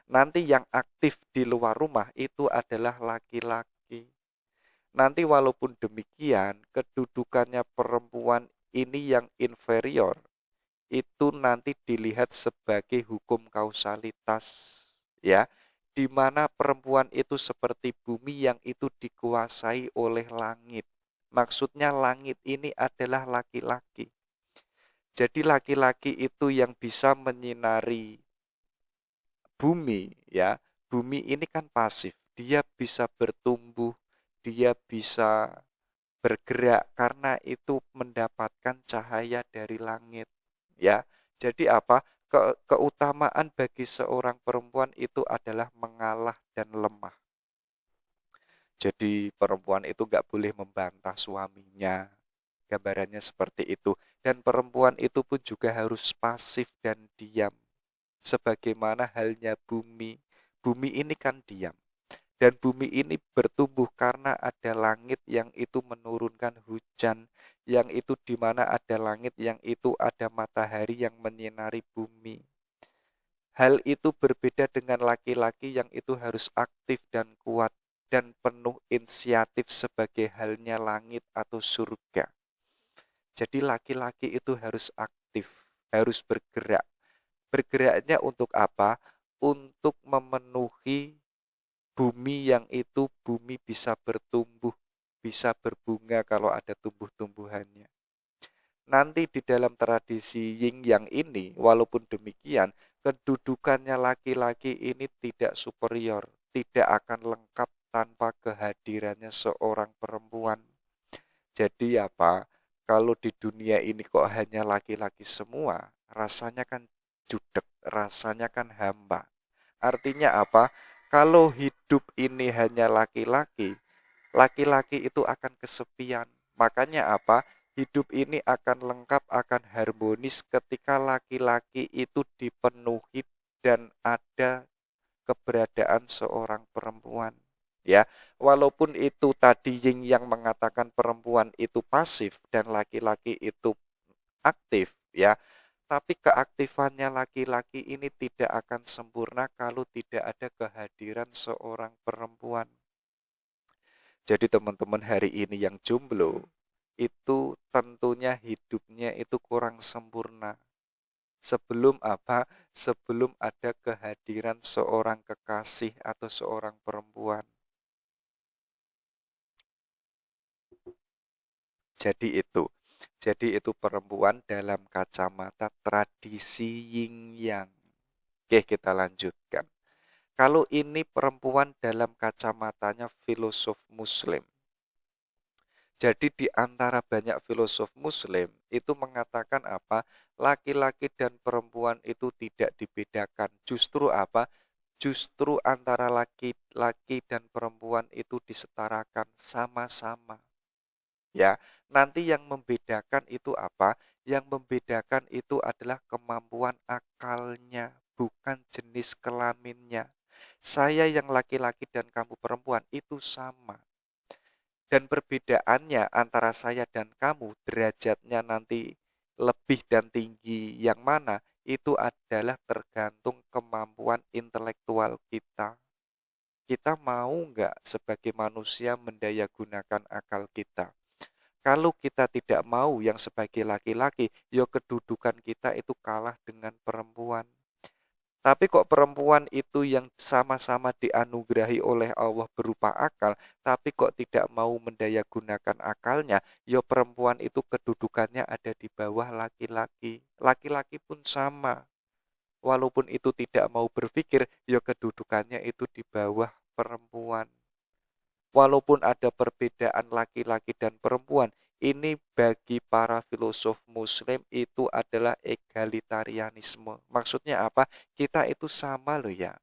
Nanti yang aktif di luar rumah itu adalah laki-laki. Nanti walaupun demikian, kedudukannya perempuan ini yang inferior, itu nanti dilihat sebagai hukum kausalitas, ya, di mana perempuan itu seperti bumi yang itu dikuasai oleh langit. Maksudnya langit ini adalah laki-laki. Jadi laki-laki itu yang bisa menyinari bumi, ya. Bumi ini kan pasif, dia bisa bertumbuh, dia bisa bergerak karena itu mendapatkan cahaya dari langit, ya. Jadi apa? Keutamaan bagi seorang perempuan itu adalah mengalah dan lemah. Jadi perempuan itu gak boleh membantah suaminya. Gambarannya seperti itu. Dan perempuan itu pun juga harus pasif dan diam. Sebagaimana halnya bumi. Bumi ini kan diam. Dan bumi ini bertumbuh karena ada langit yang itu menurunkan hujan, yang itu di mana ada langit yang itu ada matahari yang menyinari bumi. Hal itu berbeda dengan laki-laki yang itu harus aktif dan kuat dan penuh inisiatif sebagai halnya langit atau surga. Jadi laki-laki itu harus aktif, harus bergerak. Bergeraknya untuk apa? Untuk memenuhi bumi yang itu bumi bisa bertumbuh, bisa berbunga kalau ada tumbuh-tumbuhannya. Nanti di dalam tradisi yin yang ini, walaupun demikian, kedudukannya laki-laki ini tidak superior, tidak akan lengkap tanpa kehadirannya seorang perempuan. Jadi apa? Kalau di dunia ini kok hanya laki-laki semua, rasanya kan judek, rasanya kan hampa. Artinya apa? Kalau hidup ini hanya laki-laki, laki-laki itu akan kesepian. Makanya apa? Hidup ini akan lengkap, akan harmonis ketika laki-laki itu dipenuhi dan ada keberadaan seorang perempuan. Ya, walaupun itu tadi Ying yang mengatakan perempuan itu pasif dan laki-laki itu aktif, ya, tapi keaktifannya laki-laki ini tidak akan sempurna kalau tidak ada kehadiran seorang perempuan. Jadi teman-teman hari ini yang jomblo, itu tentunya hidupnya itu kurang sempurna. Sebelum apa? Sebelum ada kehadiran seorang kekasih atau seorang perempuan. Jadi itu. Jadi itu perempuan dalam kacamata tradisi yin yang. Oke, kita lanjutkan. Kalau ini perempuan dalam kacamatanya filosof muslim. Jadi di antara banyak filosof muslim itu mengatakan apa? Laki-laki dan perempuan itu tidak dibedakan. Justru apa? Justru antara laki-laki dan perempuan itu disetarakan sama-sama. Ya, nanti yang membedakan itu apa? Yang membedakan itu adalah kemampuan akalnya, bukan jenis kelaminnya. Saya yang laki-laki dan kamu perempuan itu sama. Dan perbedaannya antara saya dan kamu, derajatnya nanti lebih dan tinggi yang mana, itu adalah tergantung kemampuan intelektual kita. Kita mau nggak sebagai manusia mendaya gunakan akal kita? Kalau kita tidak mau yang sebagai laki-laki, ya kedudukan kita itu kalah dengan perempuan. Tapi kok perempuan itu yang sama-sama dianugerahi oleh Allah berupa akal, tapi kok tidak mau mendaya gunakan akalnya, ya perempuan itu kedudukannya ada di bawah laki-laki. Laki-laki pun sama. Walaupun itu tidak mau berpikir, ya kedudukannya itu di bawah perempuan. Walaupun ada perbedaan laki-laki dan perempuan, ini bagi para filosof muslim itu adalah egalitarianisme. Maksudnya apa? Kita itu sama loh ya.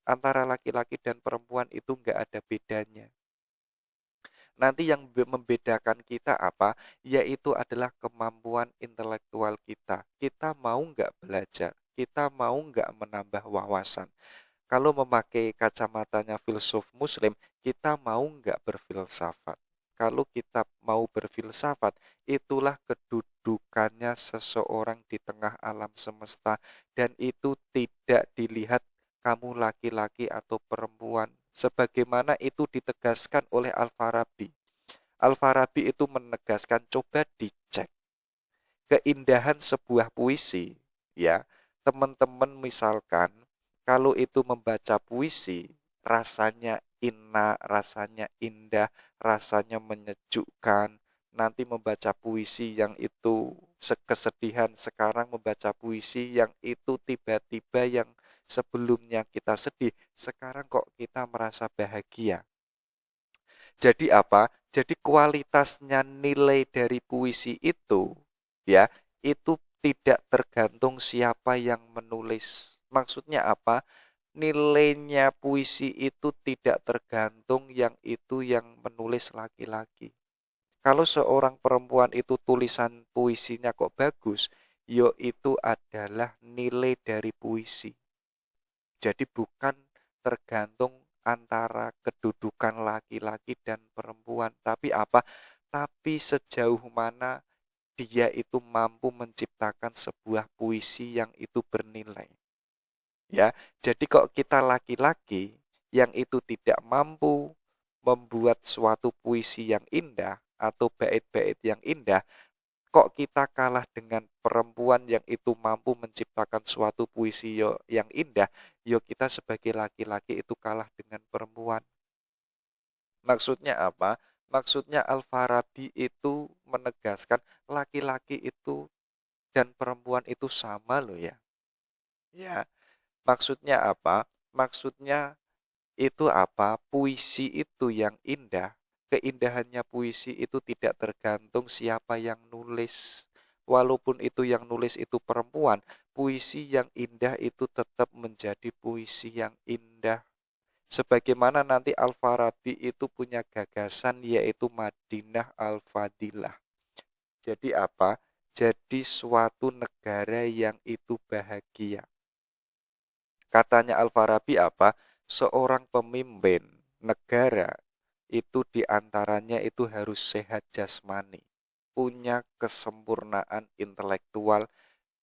Antara laki-laki dan perempuan itu enggak ada bedanya. Nanti yang membedakan kita apa? Yaitu adalah kemampuan intelektual kita. Kita mau nggak belajar? Kita mau nggak menambah wawasan? Kalau memakai kacamatanya filsuf Muslim, kita mau nggak berfilsafat? Kalau kita mau berfilsafat, itulah kedudukannya seseorang di tengah alam semesta, dan itu tidak dilihat kamu laki-laki atau perempuan, sebagaimana itu ditegaskan oleh Al-Farabi. Al-Farabi itu menegaskan, coba dicek keindahan sebuah puisi, ya. Teman-teman misalkan kalau itu membaca puisi, rasanya rasanya indah, rasanya menyejukkan. Nanti membaca puisi yang itu kesedihan, sekarang membaca puisi yang itu tiba-tiba yang sebelumnya kita sedih, sekarang kok kita merasa bahagia. Jadi apa? Jadi kualitasnya nilai dari puisi itu, ya, itu tidak tergantung siapa yang menulis. Maksudnya apa? Nilainya puisi itu tidak tergantung yang itu yang menulis laki-laki. Kalau seorang perempuan itu tulisan puisinya kok bagus, yo itu adalah nilai dari puisi. Jadi bukan tergantung antara kedudukan laki-laki dan perempuan, tapi apa? Tapi sejauh mana dia itu mampu menciptakan sebuah puisi yang itu bernilai. Ya, jadi kok kita laki-laki yang itu tidak mampu membuat suatu puisi yang indah atau bait-bait yang indah, kok kita kalah dengan perempuan yang itu mampu menciptakan suatu puisi yang indah, yo kita sebagai laki-laki itu kalah dengan perempuan. Maksudnya apa? Maksudnya Al-Farabi itu menegaskan laki-laki itu dan perempuan itu sama loh ya. Ya, maksudnya apa? Maksudnya itu apa? Puisi itu yang indah, keindahannya puisi itu tidak tergantung siapa yang nulis. Walaupun itu yang nulis itu perempuan, puisi yang indah itu tetap menjadi puisi yang indah. Sebagaimana nanti Al-Farabi itu punya gagasan yaitu Madinah Al-Fadilah. Jadi apa? Jadi suatu negara yang itu bahagia. Katanya Al-Farabi apa? Seorang pemimpin negara itu diantaranya itu harus sehat jasmani, punya kesempurnaan intelektual,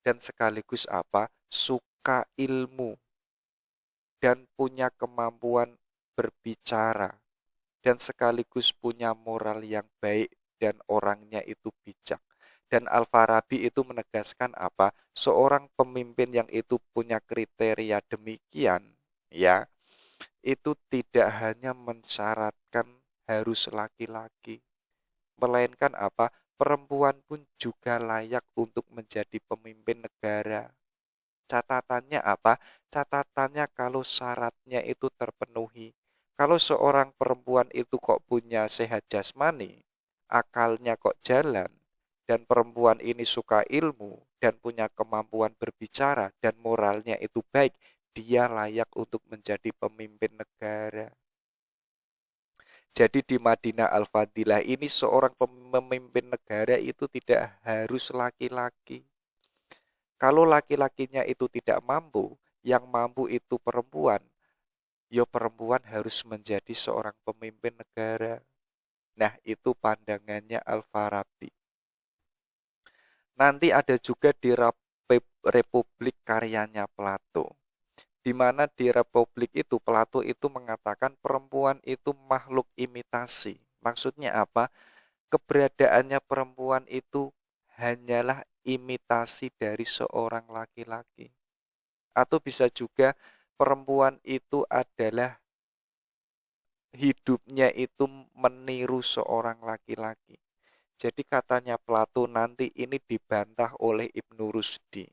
dan sekaligus apa? Suka ilmu, dan punya kemampuan berbicara, dan sekaligus punya moral yang baik, dan orangnya itu bijak. Dan Al-Farabi itu menegaskan apa? Seorang pemimpin yang itu punya kriteria demikian, ya, itu tidak hanya mensyaratkan harus laki-laki, melainkan apa? Perempuan pun juga layak untuk menjadi pemimpin negara. Catatannya apa? Catatannya kalau syaratnya itu terpenuhi. Kalau seorang perempuan itu kok punya sehat jasmani, akalnya kok jalan, dan perempuan ini suka ilmu, dan punya kemampuan berbicara, dan moralnya itu baik, dia layak untuk menjadi pemimpin negara. Jadi di Madinah Al-Fadilah ini seorang pemimpin negara itu tidak harus laki-laki. Kalau laki-lakinya itu tidak mampu, yang mampu itu perempuan, ya perempuan harus menjadi seorang pemimpin negara. Nah, itu pandangannya Al-Farabi. Nanti ada juga di Republik karyanya Plato. Di mana di Republik itu Plato itu mengatakan perempuan itu makhluk imitasi. Maksudnya apa? Keberadaannya perempuan itu hanyalah imitasi dari seorang laki-laki. Atau bisa juga perempuan itu adalah hidupnya itu meniru seorang laki-laki. Jadi katanya Plato nanti ini dibantah oleh Ibnu Rusdi.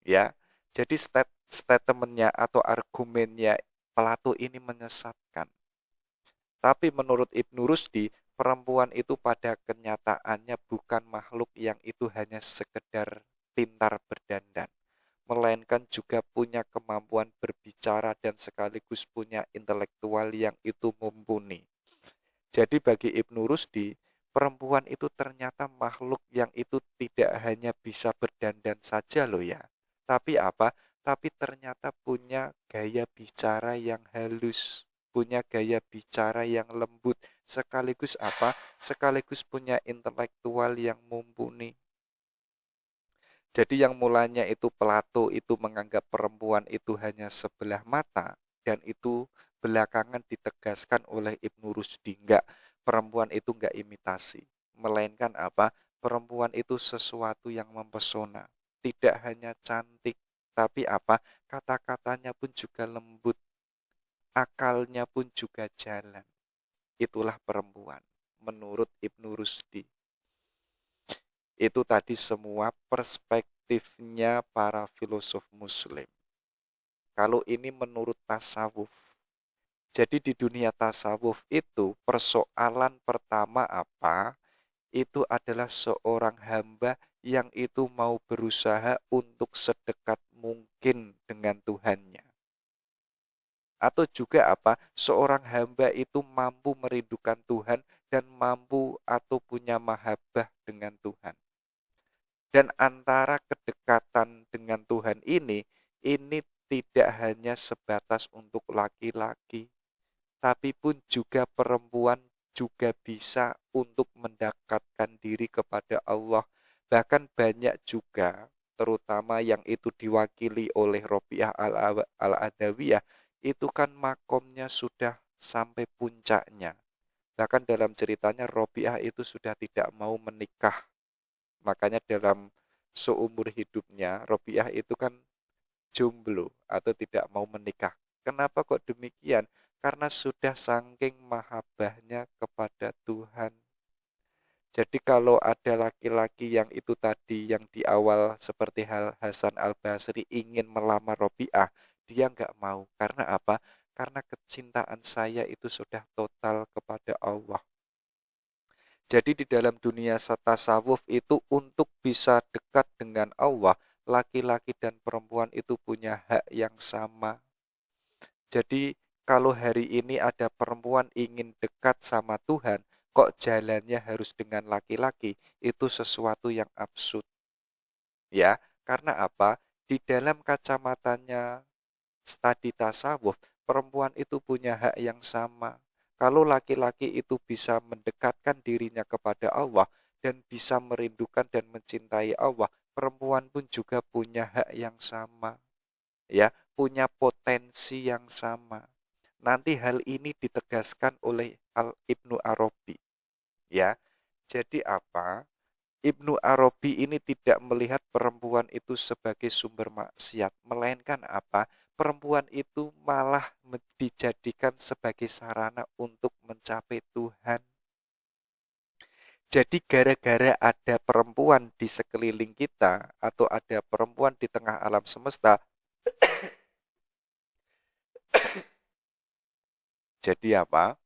Ya, jadi statementnya atau argumennya Plato ini menyesatkan. Tapi menurut Ibnu Rusdi, perempuan itu pada kenyataannya bukan makhluk yang itu hanya sekedar pintar berdandan, melainkan juga punya kemampuan berbicara dan sekaligus punya intelektual yang itu mumpuni. Jadi bagi Ibnu Rusdi, perempuan itu ternyata makhluk yang itu tidak hanya bisa berdandan saja loh ya. Tapi apa? Tapi ternyata punya gaya bicara yang halus, punya gaya bicara yang lembut, sekaligus apa? Sekaligus punya intelektual yang mumpuni. Jadi yang mulanya itu Plato itu menganggap perempuan itu hanya sebelah mata, dan itu belakangan ditegaskan oleh Ibnu Rusdi, enggak, perempuan itu enggak imitasi, melainkan apa? Perempuan itu sesuatu yang mempesona, tidak hanya cantik, tapi apa? Kata-katanya pun juga lembut, akalnya pun juga jalan. Itulah perempuan menurut Ibnu Rusdi. Itu tadi semua perspektifnya para filosof muslim. Kalau ini menurut tasawuf. Jadi di dunia tasawuf itu persoalan pertama apa? Itu adalah seorang hamba yang itu mau berusaha untuk sedekat mungkin dengan Tuhannya. Atau juga apa? Seorang hamba itu mampu merindukan Tuhan dan mampu atau punya mahabbah dengan Tuhan. Dan antara kedekatan dengan Tuhan ini tidak hanya sebatas untuk laki-laki, tapi pun juga perempuan juga bisa untuk mendekatkan diri kepada Allah. Bahkan banyak juga, terutama yang itu diwakili oleh Robiah Al-Adawiyah, itu kan makomnya sudah sampai puncaknya. Bahkan dalam ceritanya Robiah itu sudah tidak mau menikah. Makanya dalam seumur hidupnya Robiah itu kan jomblo atau tidak mau menikah. Kenapa kok demikian? Karena sudah saking mahabbahnya kepada Tuhan. Jadi kalau ada laki-laki yang itu tadi yang di awal seperti hal Hasan Al-Basri ingin melamar Robiah, dia nggak mau. Karena apa? Karena kecintaan saya itu sudah total kepada Allah. Jadi di dalam dunia tasawuf itu untuk bisa dekat dengan Allah, laki-laki dan perempuan itu punya hak yang sama. Jadi kalau hari ini ada perempuan ingin dekat sama Tuhan, kok jalannya harus dengan laki-laki, itu sesuatu yang absurd. Ya, karena apa? Di dalam kacamatanya studi tasawuf, perempuan itu punya hak yang sama. Kalau laki-laki itu bisa mendekatkan dirinya kepada Allah dan bisa merindukan dan mencintai Allah, perempuan pun juga punya hak yang sama. Ya, punya potensi yang sama. Nanti hal ini ditegaskan oleh Ibnu Arabi. Ya, jadi apa? Ibnu Arabi ini tidak melihat perempuan itu sebagai sumber maksiat, melainkan apa? Perempuan itu malah dijadikan sebagai sarana untuk mencapai Tuhan. Jadi gara-gara ada perempuan di sekeliling kita atau ada perempuan di tengah alam semesta, jadi apa?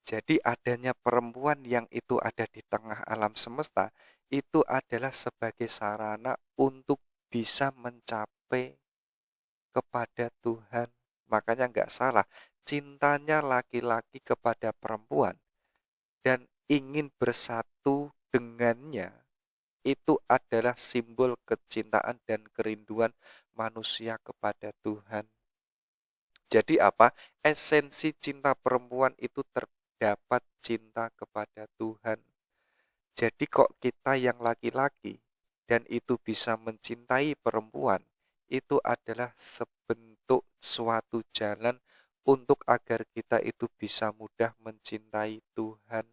Jadi adanya perempuan yang itu ada di tengah alam semesta itu adalah sebagai sarana untuk bisa mencapai kepada Tuhan. Makanya nggak salah, cintanya laki-laki kepada perempuan dan ingin bersatu dengannya itu adalah simbol kecintaan dan kerinduan manusia kepada Tuhan. Jadi apa? Esensi cinta perempuan itu terdapat cinta kepada Tuhan. Jadi kok kita yang laki-laki dan itu bisa mencintai perempuan, itu adalah sebentuk suatu jalan untuk agar kita itu bisa mudah mencintai Tuhan.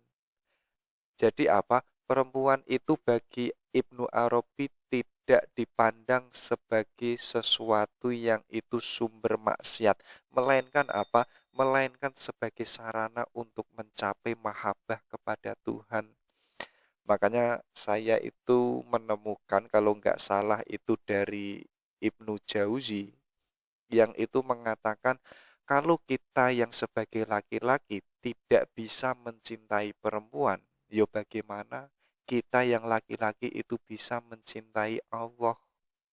Jadi apa? Perempuan itu bagi Ibnu Arabi tidak dipandang sebagai sesuatu yang itu sumber maksiat, melainkan apa? Melainkan sebagai sarana untuk mencapai mahabbah kepada Tuhan. Makanya saya itu menemukan kalau nggak salah itu dari Ibnu Jauzi yang itu mengatakan kalau kita yang sebagai laki-laki tidak bisa mencintai perempuan, yo bagaimana kita yang laki-laki itu bisa mencintai Allah?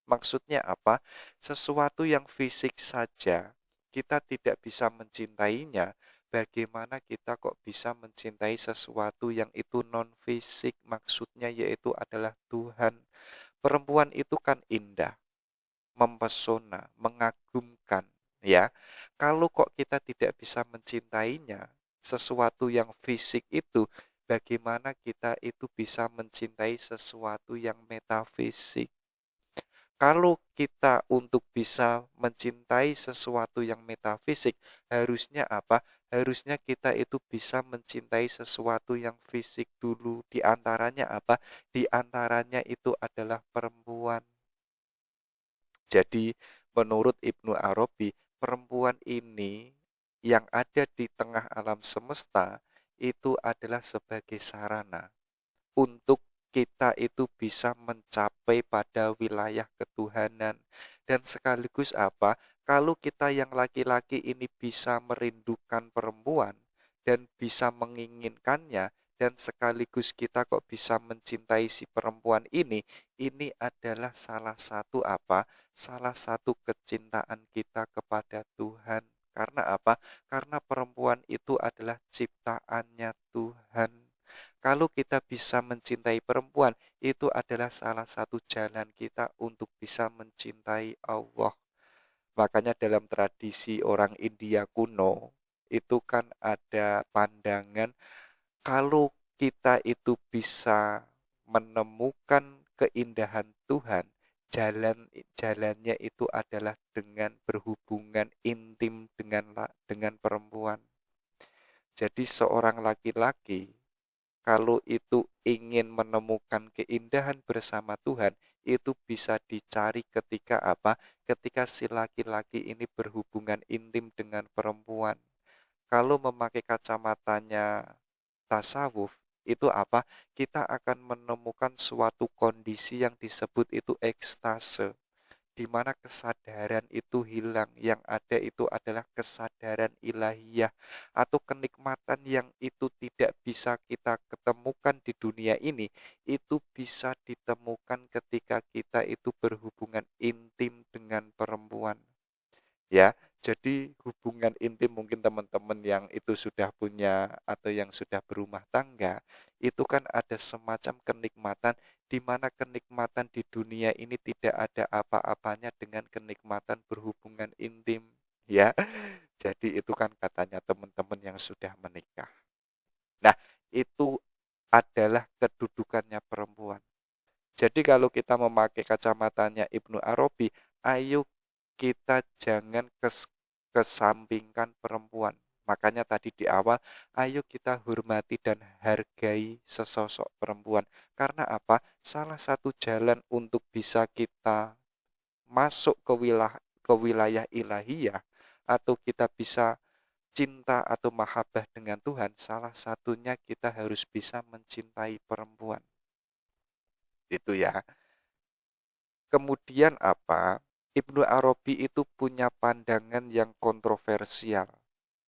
Maksudnya apa? Sesuatu yang fisik saja kita tidak bisa mencintainya, bagaimana kita kok bisa mencintai sesuatu yang itu non fisik, maksudnya yaitu adalah Tuhan. Perempuan itu kan indah, mempesona, mengagumkan, ya. Kalau kok kita tidak bisa mencintainya, sesuatu yang fisik itu, bagaimana kita itu bisa mencintai sesuatu yang metafisik? Kalau kita untuk bisa mencintai sesuatu yang metafisik, harusnya apa? Harusnya kita itu bisa mencintai sesuatu yang fisik dulu. Di antaranya apa? Di antaranya itu adalah perempuan. Jadi menurut Ibnu Arabi, perempuan ini yang ada di tengah alam semesta itu adalah sebagai sarana untuk kita itu bisa mencapai pada wilayah ketuhanan. Dan sekaligus apa? Kalau kita yang laki-laki ini bisa merindukan perempuan dan bisa menginginkannya, dan sekaligus kita kok bisa mencintai si perempuan ini adalah salah satu apa? Salah satu kecintaan kita kepada Tuhan. Karena apa? Karena perempuan itu adalah ciptaannya Tuhan. Kalau kita bisa mencintai perempuan, itu adalah salah satu jalan kita untuk bisa mencintai Allah. Makanya dalam tradisi orang India kuno, itu kan ada pandangan kalau kita itu bisa menemukan keindahan Tuhan, jalannya itu adalah dengan berhubungan intim dengan perempuan. Jadi seorang laki-laki kalau itu ingin menemukan keindahan bersama Tuhan, itu bisa dicari ketika apa? Ketika si laki-laki ini berhubungan intim dengan perempuan. Kalau memakai kacamatanya tasawuf, itu apa? Kita akan menemukan suatu kondisi yang disebut itu ekstase, di mana kesadaran itu hilang, yang ada itu adalah kesadaran ilahiyah atau kenikmatan yang itu tidak bisa kita ketemukan di dunia ini, itu bisa ditemukan ketika kita itu berhubungan intim dengan perempuan. Ya, jadi hubungan intim mungkin teman-teman yang itu sudah punya atau yang sudah berumah tangga, itu kan ada semacam kenikmatan di mana kenikmatan di dunia ini tidak ada apa-apanya dengan kenikmatan berhubungan intim, ya. Jadi itu kan katanya teman-teman yang sudah menikah. Nah, itu adalah kedudukannya perempuan. Jadi kalau kita memakai kacamatanya Ibnu Arabi, ayo kita jangan kesampingkan perempuan. Makanya tadi di awal, ayo kita hormati dan hargai sesosok perempuan. Karena apa? Salah satu jalan untuk bisa kita masuk ke wilayah ilahiyah, atau kita bisa cinta atau mahabbah dengan Tuhan, salah satunya kita harus bisa mencintai perempuan. Itu ya. Kemudian apa? Ibnu Arabi itu punya pandangan yang kontroversial,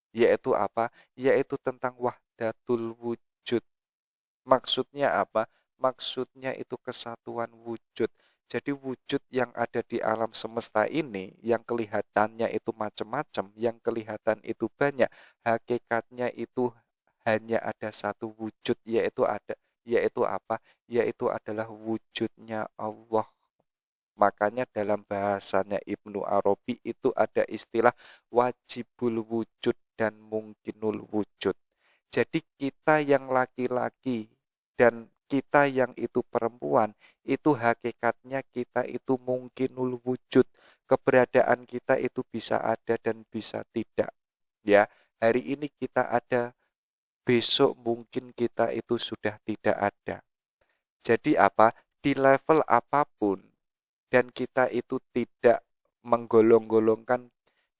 yaitu apa? Yaitu tentang wahdatul wujud. Maksudnya apa? Maksudnya itu kesatuan wujud. Jadi wujud yang ada di alam semesta ini, yang kelihatannya itu macam-macam, yang kelihatan itu banyak, hakikatnya itu hanya ada satu wujud, yaitu apa? Yaitu adalah wujudnya Allah. Makanya dalam bahasanya Ibnu Arabi itu ada istilah wajibul wujud dan mungkinul wujud. Jadi kita yang laki-laki dan kita yang itu perempuan, itu hakikatnya kita itu mungkinul wujud. Keberadaan kita itu bisa ada dan bisa tidak. Ya, hari ini kita ada, besok mungkin kita itu sudah tidak ada. Jadi apa? Di level apapun, dan kita itu tidak menggolong-golongkan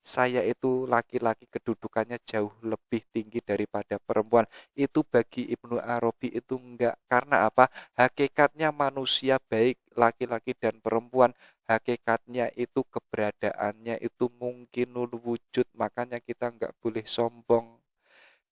saya itu laki-laki kedudukannya jauh lebih tinggi daripada perempuan. Itu bagi Ibnu Arabi itu enggak. Karena apa? Hakikatnya manusia baik laki-laki dan perempuan, hakikatnya itu keberadaannya itu mungkinul wujud. Makanya kita enggak boleh sombong.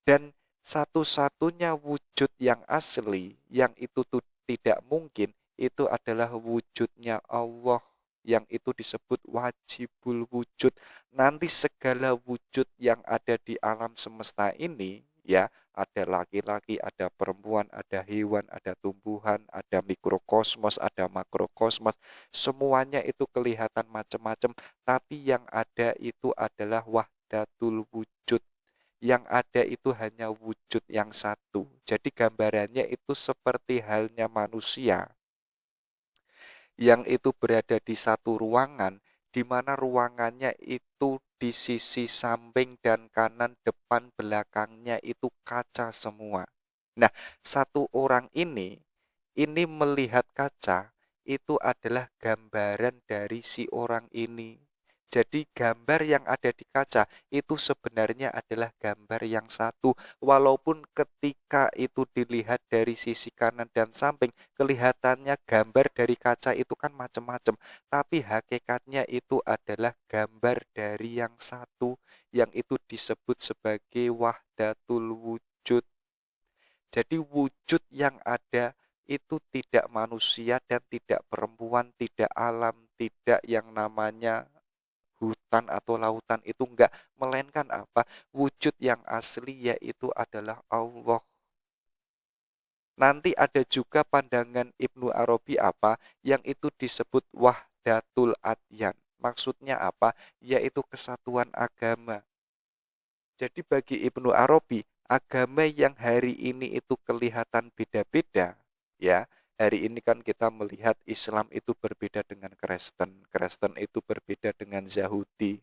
Dan satu-satunya wujud yang asli, yang itu tuh tidak mungkin, itu adalah wujudnya Allah. yang itu disebut wajibul wujud. Nanti segala wujud yang ada di alam semesta ini, ya, ada laki-laki, ada perempuan, ada hewan, ada tumbuhan, ada mikrokosmos, ada makrokosmos, semuanya itu kelihatan macam-macam, tapi yang ada itu adalah wahdatul wujud. Yang ada itu hanya wujud yang satu. Jadi gambarannya itu seperti halnya manusia yang itu berada di satu ruangan, di mana ruangannya itu di sisi samping dan kanan, depan, belakangnya itu kaca semua. Nah, satu orang ini melihat kaca, itu adalah gambaran dari si orang ini. Jadi gambar yang ada di kaca itu sebenarnya adalah gambar yang satu. Walaupun ketika itu dilihat dari sisi kanan dan samping, kelihatannya gambar dari kaca itu kan macam-macam. Tapi hakikatnya itu adalah gambar dari yang satu, yang itu disebut sebagai wahdatul wujud. Jadi wujud yang ada itu tidak manusia dan tidak perempuan, tidak alam, tidak yang namanya hutan atau lautan, itu enggak, melainkan apa? Wujud yang asli yaitu adalah Allah. Nanti ada juga pandangan Ibnu Arabi apa? Yang itu disebut wahdatul adyan. Maksudnya apa? Yaitu kesatuan agama. Jadi bagi Ibnu Arabi, agama yang hari ini itu kelihatan beda-beda, ya. Hari ini kan kita melihat Islam itu berbeda dengan Kristen, Kristen itu berbeda dengan Yahudi.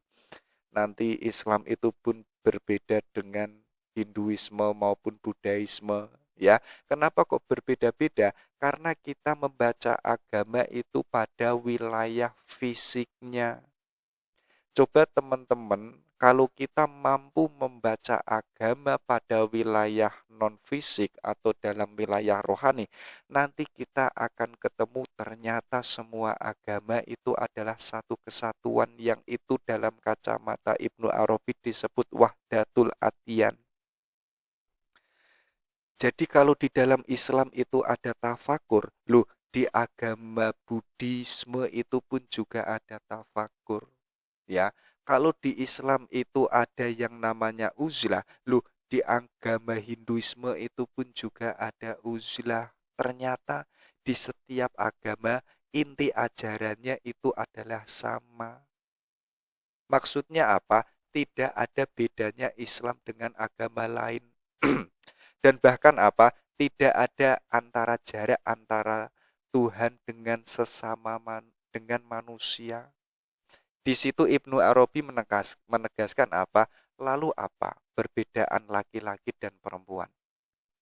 Nanti Islam itu pun berbeda dengan Hinduisme maupun Buddhaisme, ya. Kenapa kok berbeda-beda? Karena kita membaca agama itu pada wilayah fisiknya. Coba teman-teman, kalau kita mampu membaca agama pada wilayah non-fisik atau dalam wilayah rohani, nanti kita akan ketemu ternyata semua agama itu adalah satu kesatuan yang itu dalam kacamata Ibnu Arabi disebut wahdatul adyan. Jadi kalau di dalam Islam itu ada tafakur, loh di agama Buddhisme itu pun juga ada tafakur. Ya, kalau di Islam itu ada yang namanya uzlah, loh di agama Hinduisme itu pun juga ada uzlah. Ternyata di setiap agama inti ajarannya itu adalah sama. Maksudnya apa? Tidak ada bedanya Islam dengan agama lain. Dan bahkan apa? Tidak ada antara jarak antara Tuhan dengan dengan manusia. Di situ Ibnu Arabi menegaskan apa? Lalu apa? Perbedaan laki-laki dan perempuan.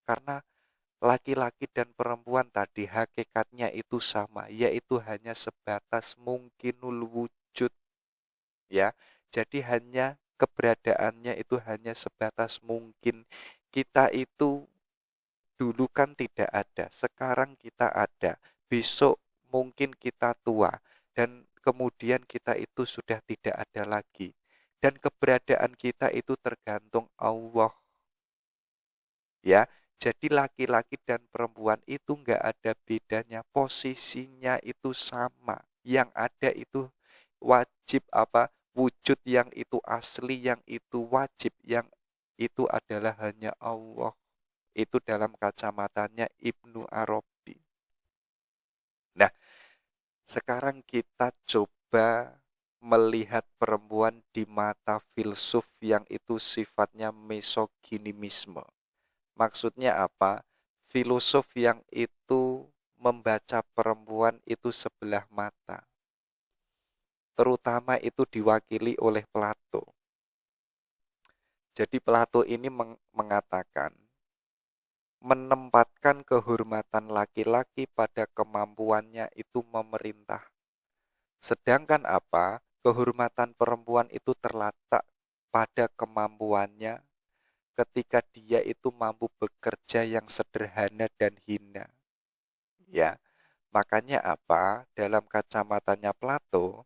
Karena laki-laki dan perempuan tadi hakikatnya itu sama, yaitu hanya sebatas mungkinul wujud, ya. Jadi hanya keberadaannya itu hanya sebatas mungkin. Kita itu dulu kan tidak ada, sekarang kita ada, besok mungkin kita tua, dan kemudian kita itu sudah tidak ada lagi. Dan keberadaan kita itu tergantung Allah. Ya, jadi laki-laki dan perempuan itu enggak ada bedanya, posisinya itu sama. Yang ada itu wajib apa? Wujud yang itu asli, yang itu wajib, yang itu adalah hanya Allah. Itu dalam kacamatanya Ibnu Arabi. Nah, sekarang kita coba melihat perempuan di mata filsuf yang itu sifatnya misoginisme. Maksudnya apa? Filosof yang itu membaca perempuan itu sebelah mata. Terutama itu diwakili oleh Plato. Jadi Plato ini mengatakan menempatkan kehormatan laki-laki pada kemampuannya itu memerintah. Sedangkan apa? Kehormatan perempuan itu terletak pada kemampuannya ketika dia itu mampu bekerja yang sederhana dan hina. Ya, makanya apa? Dalam kacamatanya Plato,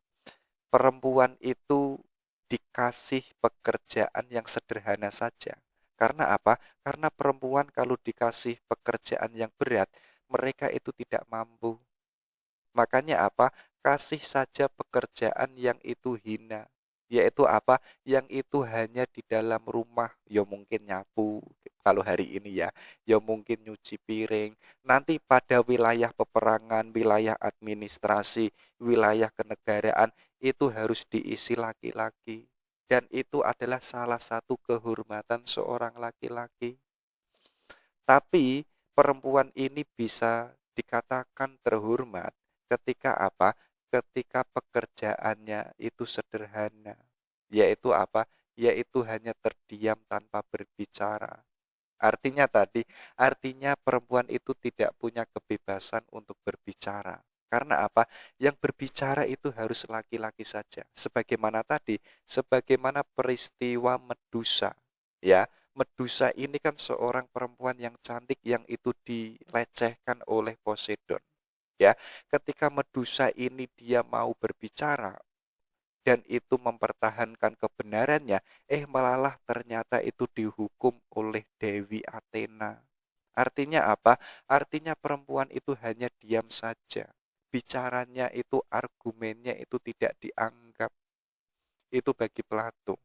perempuan itu dikasih pekerjaan yang sederhana saja. Karena apa? Karena perempuan kalau dikasih pekerjaan yang berat, mereka itu tidak mampu. Makanya apa? kasih saja pekerjaan yang itu hina, yaitu apa? Yang itu hanya di dalam rumah, ya mungkin nyapu kalau hari ini ya mungkin nyuci piring. Nanti pada wilayah peperangan, wilayah administrasi, wilayah kenegaraan itu harus diisi laki-laki. Dan itu adalah salah satu kehormatan seorang laki-laki. Tapi perempuan ini bisa dikatakan terhormat ketika apa? Ketika pekerjaannya itu sederhana. Yaitu apa? Yaitu hanya terdiam tanpa berbicara. Artinya perempuan itu tidak punya kebebasan untuk berbicara. Karena apa? Yang berbicara itu harus laki-laki saja. Sebagaimana peristiwa Medusa. Ya, Medusa ini kan seorang perempuan yang cantik yang itu dilecehkan oleh Poseidon. Ya, ketika Medusa ini dia mau berbicara dan itu mempertahankan kebenarannya, malah ternyata itu dihukum oleh Dewi Athena. Artinya apa? Artinya perempuan itu hanya diam saja. Bicaranya itu, argumennya itu tidak dianggap. Itu bagi Plato.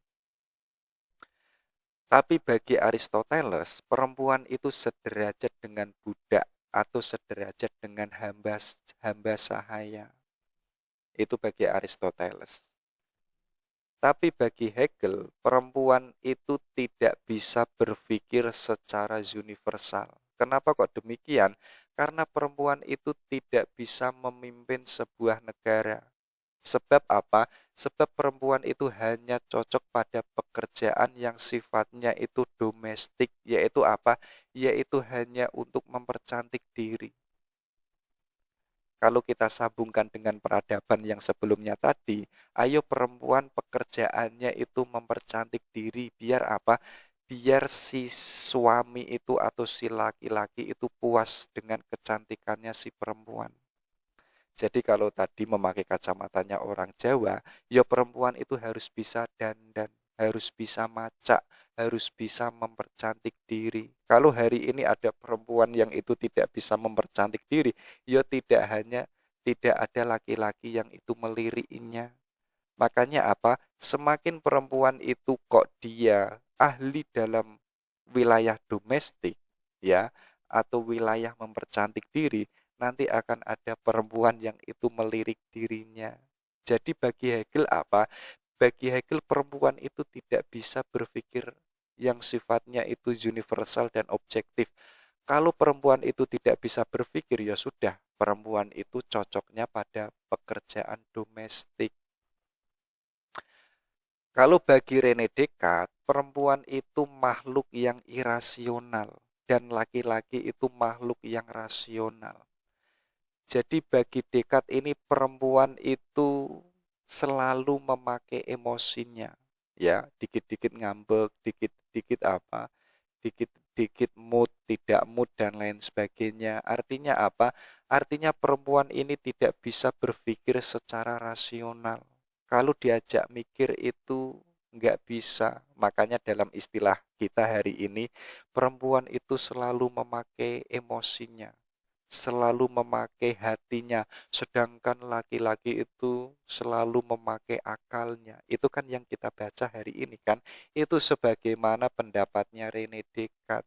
Tapi bagi Aristoteles, perempuan itu sederajat dengan budak atau sederajat dengan hamba sahaya. Itu bagi Aristoteles. Tapi bagi Hegel, perempuan itu tidak bisa berpikir secara universal. Kenapa kok demikian? Karena perempuan itu tidak bisa memimpin sebuah negara. Sebab apa? Sebab perempuan itu hanya cocok pada pekerjaan yang sifatnya itu domestik, yaitu apa? Yaitu hanya untuk mempercantik diri. Kalau kita sambungkan dengan peradaban yang sebelumnya tadi, ayo perempuan pekerjaannya itu mempercantik diri, biar apa? Biar si suami itu atau si laki-laki itu puas dengan kecantikannya si perempuan. Jadi kalau tadi memakai kacamatanya orang Jawa, ya perempuan itu harus bisa dandan, harus bisa macak, harus bisa mempercantik diri. Kalau hari ini ada perempuan yang itu tidak bisa mempercantik diri, ya tidak ada laki-laki yang itu melirikinya. Makanya apa? Semakin perempuan itu kok dia ahli dalam wilayah domestik, ya, atau wilayah mempercantik diri, nanti akan ada perempuan yang itu melirik dirinya. Jadi bagi Hegel apa? Bagi Hegel perempuan itu tidak bisa berpikir yang sifatnya itu universal dan objektif. Kalau perempuan itu tidak bisa berpikir, ya sudah, perempuan itu cocoknya pada pekerjaan domestik. Kalau bagi Rene Descartes, perempuan itu makhluk yang irasional dan laki-laki itu makhluk yang rasional. Jadi bagi Descartes ini perempuan itu selalu memakai emosinya. Ya, dikit-dikit ngambek, dikit-dikit apa, dikit-dikit mood, tidak mood dan lain sebagainya. Artinya apa? Artinya perempuan ini tidak bisa berpikir secara rasional. Kalau diajak mikir itu nggak bisa. Makanya dalam istilah kita hari ini, perempuan itu selalu memakai emosinya, selalu memakai hatinya, sedangkan laki-laki itu selalu memakai akalnya. Itu kan yang kita baca hari ini kan. Itu sebagaimana pendapatnya Rene Descartes.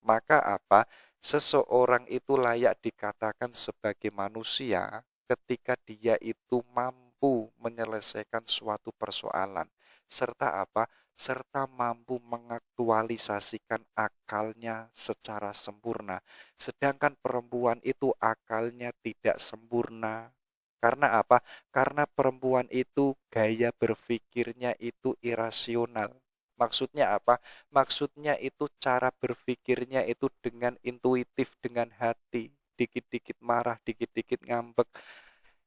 Maka apa? Seseorang itu layak dikatakan sebagai manusia ketika dia itu mampu menyelesaikan suatu persoalan, serta apa? Serta mampu mengaktualisasikan akalnya secara sempurna. Sedangkan perempuan itu akalnya tidak sempurna. Karena apa? Karena perempuan itu gaya berpikirnya itu irasional. Maksudnya apa? Maksudnya itu cara berpikirnya itu dengan intuitif, dengan hati. Dikit-dikit marah, dikit-dikit ngambek.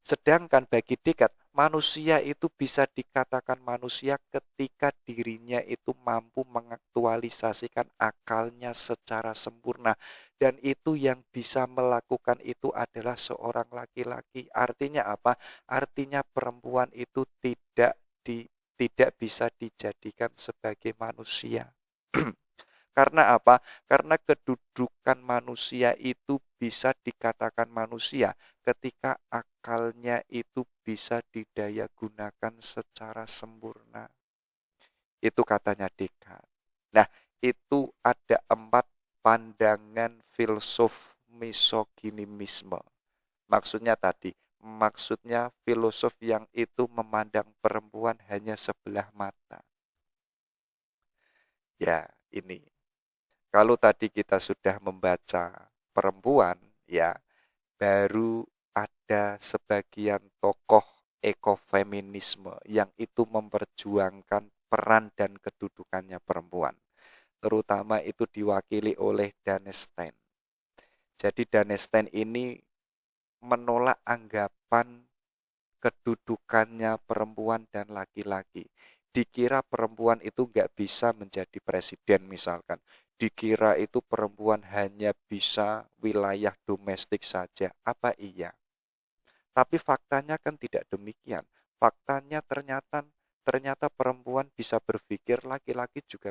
Sedangkan bagi Descartes, manusia itu bisa dikatakan manusia ketika dirinya itu mampu mengaktualisasikan akalnya secara sempurna. Dan itu yang bisa melakukan itu adalah seorang laki-laki. Artinya apa? Artinya perempuan itu tidak bisa dijadikan sebagai manusia. Karena apa? Karena kedudukan manusia itu bisa dikatakan manusia ketika akalnya itu bisa didaya gunakan secara sempurna. Itu katanya Descartes. Nah, itu ada 4 pandangan filsuf misoginisme. Maksudnya filosof yang itu memandang perempuan hanya sebelah mata. Ya, ini. Kalau tadi kita sudah membaca perempuan, ya, baru ada sebagian tokoh ekofeminisme yang itu memperjuangkan peran dan kedudukannya perempuan. Terutama itu diwakili oleh Danestein. Jadi Danestein ini menolak anggapan kedudukannya perempuan dan laki-laki. Dikira perempuan itu nggak bisa menjadi presiden misalkan. Dikira itu perempuan hanya bisa wilayah domestik saja. Apa iya? Tapi faktanya kan tidak demikian. Faktanya ternyata perempuan bisa berpikir, laki-laki juga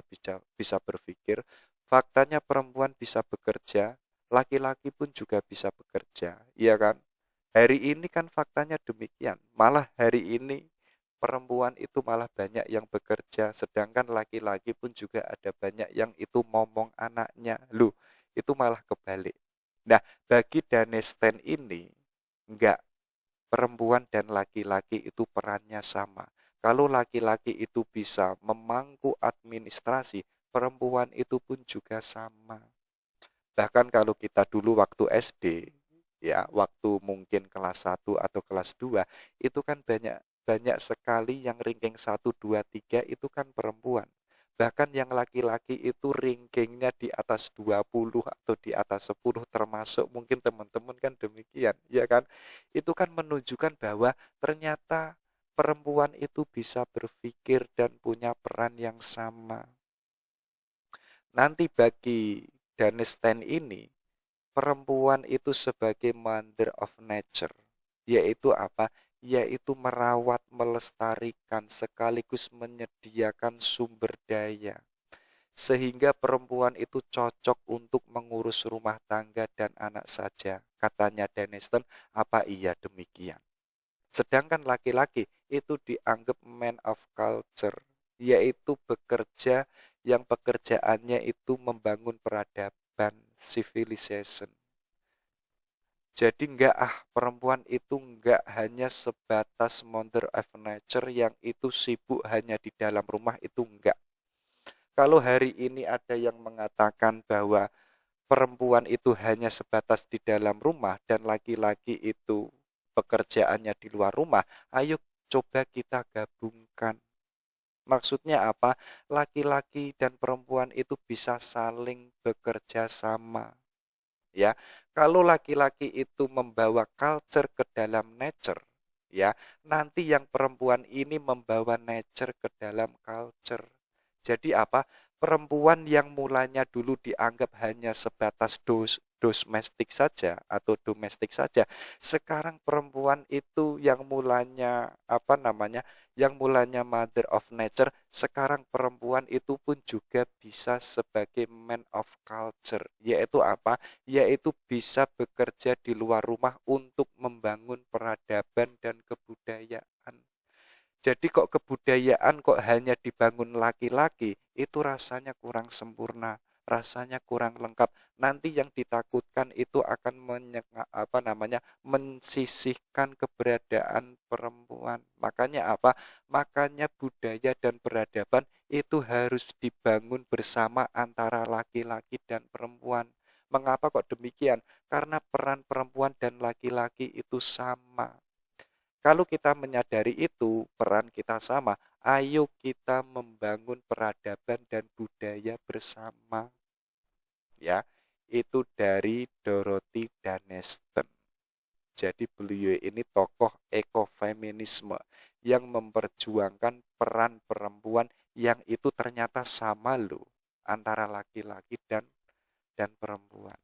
bisa berpikir. Faktanya perempuan bisa bekerja, laki-laki pun juga bisa bekerja. Iya kan? Hari ini kan faktanya demikian. Malah hari ini perempuan itu malah banyak yang bekerja, sedangkan laki-laki pun juga ada banyak yang itu momong anaknya. Loh, itu malah kebalik. Nah, bagi Danesten ini, enggak, perempuan dan laki-laki itu perannya sama. Kalau laki-laki itu bisa memangku administrasi, perempuan itu pun juga sama. Bahkan kalau kita dulu waktu SD, ya, waktu mungkin kelas 1 atau kelas 2, itu kan banyak banyak sekali yang ranking 1, 2, 3 itu kan perempuan. Bahkan yang laki-laki itu rankingnya di atas 20 atau di atas 10 termasuk mungkin teman-teman kan demikian, ya kan? Itu kan menunjukkan bahwa ternyata perempuan itu bisa berpikir dan punya peran yang sama. Nanti bagi Danestein ini, perempuan itu sebagai mother of nature, yaitu apa? Yaitu merawat, melestarikan, sekaligus menyediakan sumber daya. Sehingga perempuan itu cocok untuk mengurus rumah tangga dan anak saja. Katanya Denniston, apa iya demikian? Sedangkan laki-laki itu dianggap man of culture, yaitu bekerja yang pekerjaannya itu membangun peradaban, civilization. Jadi perempuan itu enggak hanya sebatas mother of nature yang itu sibuk hanya di dalam rumah, itu enggak. Kalau hari ini ada yang mengatakan bahwa perempuan itu hanya sebatas di dalam rumah dan laki-laki itu pekerjaannya di luar rumah, ayo coba kita gabungkan. Maksudnya apa? Laki-laki dan perempuan itu bisa saling bekerja sama. Ya, kalau laki-laki itu membawa culture ke dalam nature, ya, nanti yang perempuan ini membawa nature ke dalam culture. Jadi apa? Perempuan yang mulanya dulu dianggap hanya sebatas domestik saja atau domestik saja, sekarang perempuan itu yang mulanya yang mulanya mother of nature, sekarang perempuan itu pun juga bisa sebagai man of culture, yaitu apa? Yaitu bisa bekerja di luar rumah untuk membangun peradaban dan kebudayaan. Jadi kok kebudayaan kok hanya dibangun laki-laki, itu rasanya kurang sempurna, rasanya kurang lengkap. Nanti yang ditakutkan itu akan mensisihkan keberadaan perempuan. Makanya apa? Makanya budaya dan peradaban itu harus dibangun bersama antara laki-laki dan perempuan. Mengapa kok demikian? Karena peran perempuan dan laki-laki itu sama. Kalau kita menyadari itu, peran kita sama, ayo kita membangun peradaban dan budaya bersama. Ya, itu dari Dorothy Danesten. Jadi beliau ini tokoh ekofeminisme yang memperjuangkan peran perempuan yang itu ternyata sama loh antara laki-laki dan perempuan.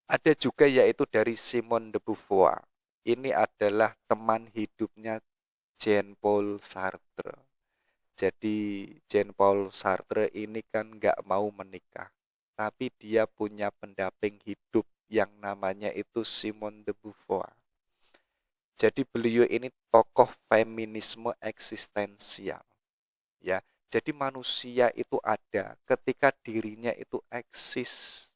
Ada juga yaitu dari Simone de Beauvoir. Ini adalah teman hidupnya Jean-Paul Sartre. Jadi Jean-Paul Sartre ini kan nggak mau menikah, tapi dia punya pendamping hidup yang namanya itu Simone de Beauvoir. Jadi beliau ini tokoh feminisme eksistensial, ya. Jadi manusia itu ada ketika dirinya itu eksis.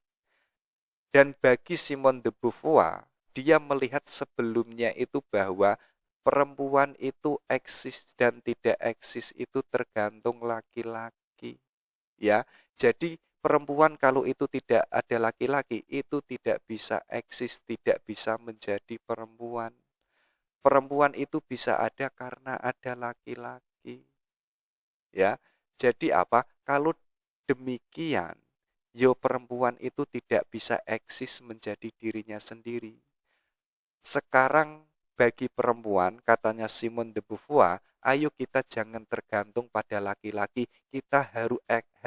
Dan bagi Simone de Beauvoir, dia melihat sebelumnya itu bahwa perempuan itu eksis dan tidak eksis itu tergantung laki-laki, ya. Jadi perempuan kalau itu tidak ada laki-laki itu tidak bisa eksis, tidak bisa menjadi perempuan. Perempuan itu bisa ada karena ada laki-laki, ya. Jadi apa? Kalau demikian, yo perempuan itu tidak bisa eksis menjadi dirinya sendiri. Sekarang bagi perempuan, katanya Simone de Beauvoir, ayo kita jangan tergantung pada laki-laki, kita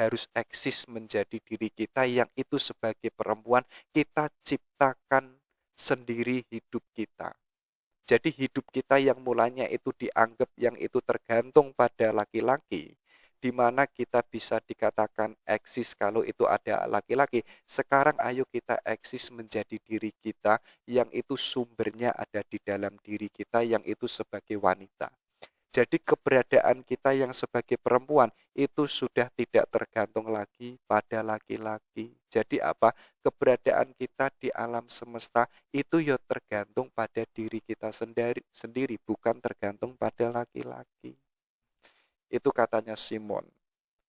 harus eksis menjadi diri kita yang itu sebagai perempuan, kita ciptakan sendiri hidup kita. Jadi hidup kita yang mulanya itu dianggap yang itu tergantung pada laki-laki, di mana kita bisa dikatakan eksis kalau itu ada laki-laki. Sekarang ayo kita eksis menjadi diri kita yang itu sumbernya ada di dalam diri kita yang itu sebagai wanita. Jadi keberadaan kita yang sebagai perempuan itu sudah tidak tergantung lagi pada laki-laki. Jadi apa? Keberadaan kita di alam semesta itu ya tergantung pada diri kita sendiri, bukan tergantung pada laki-laki. Itu katanya Simon.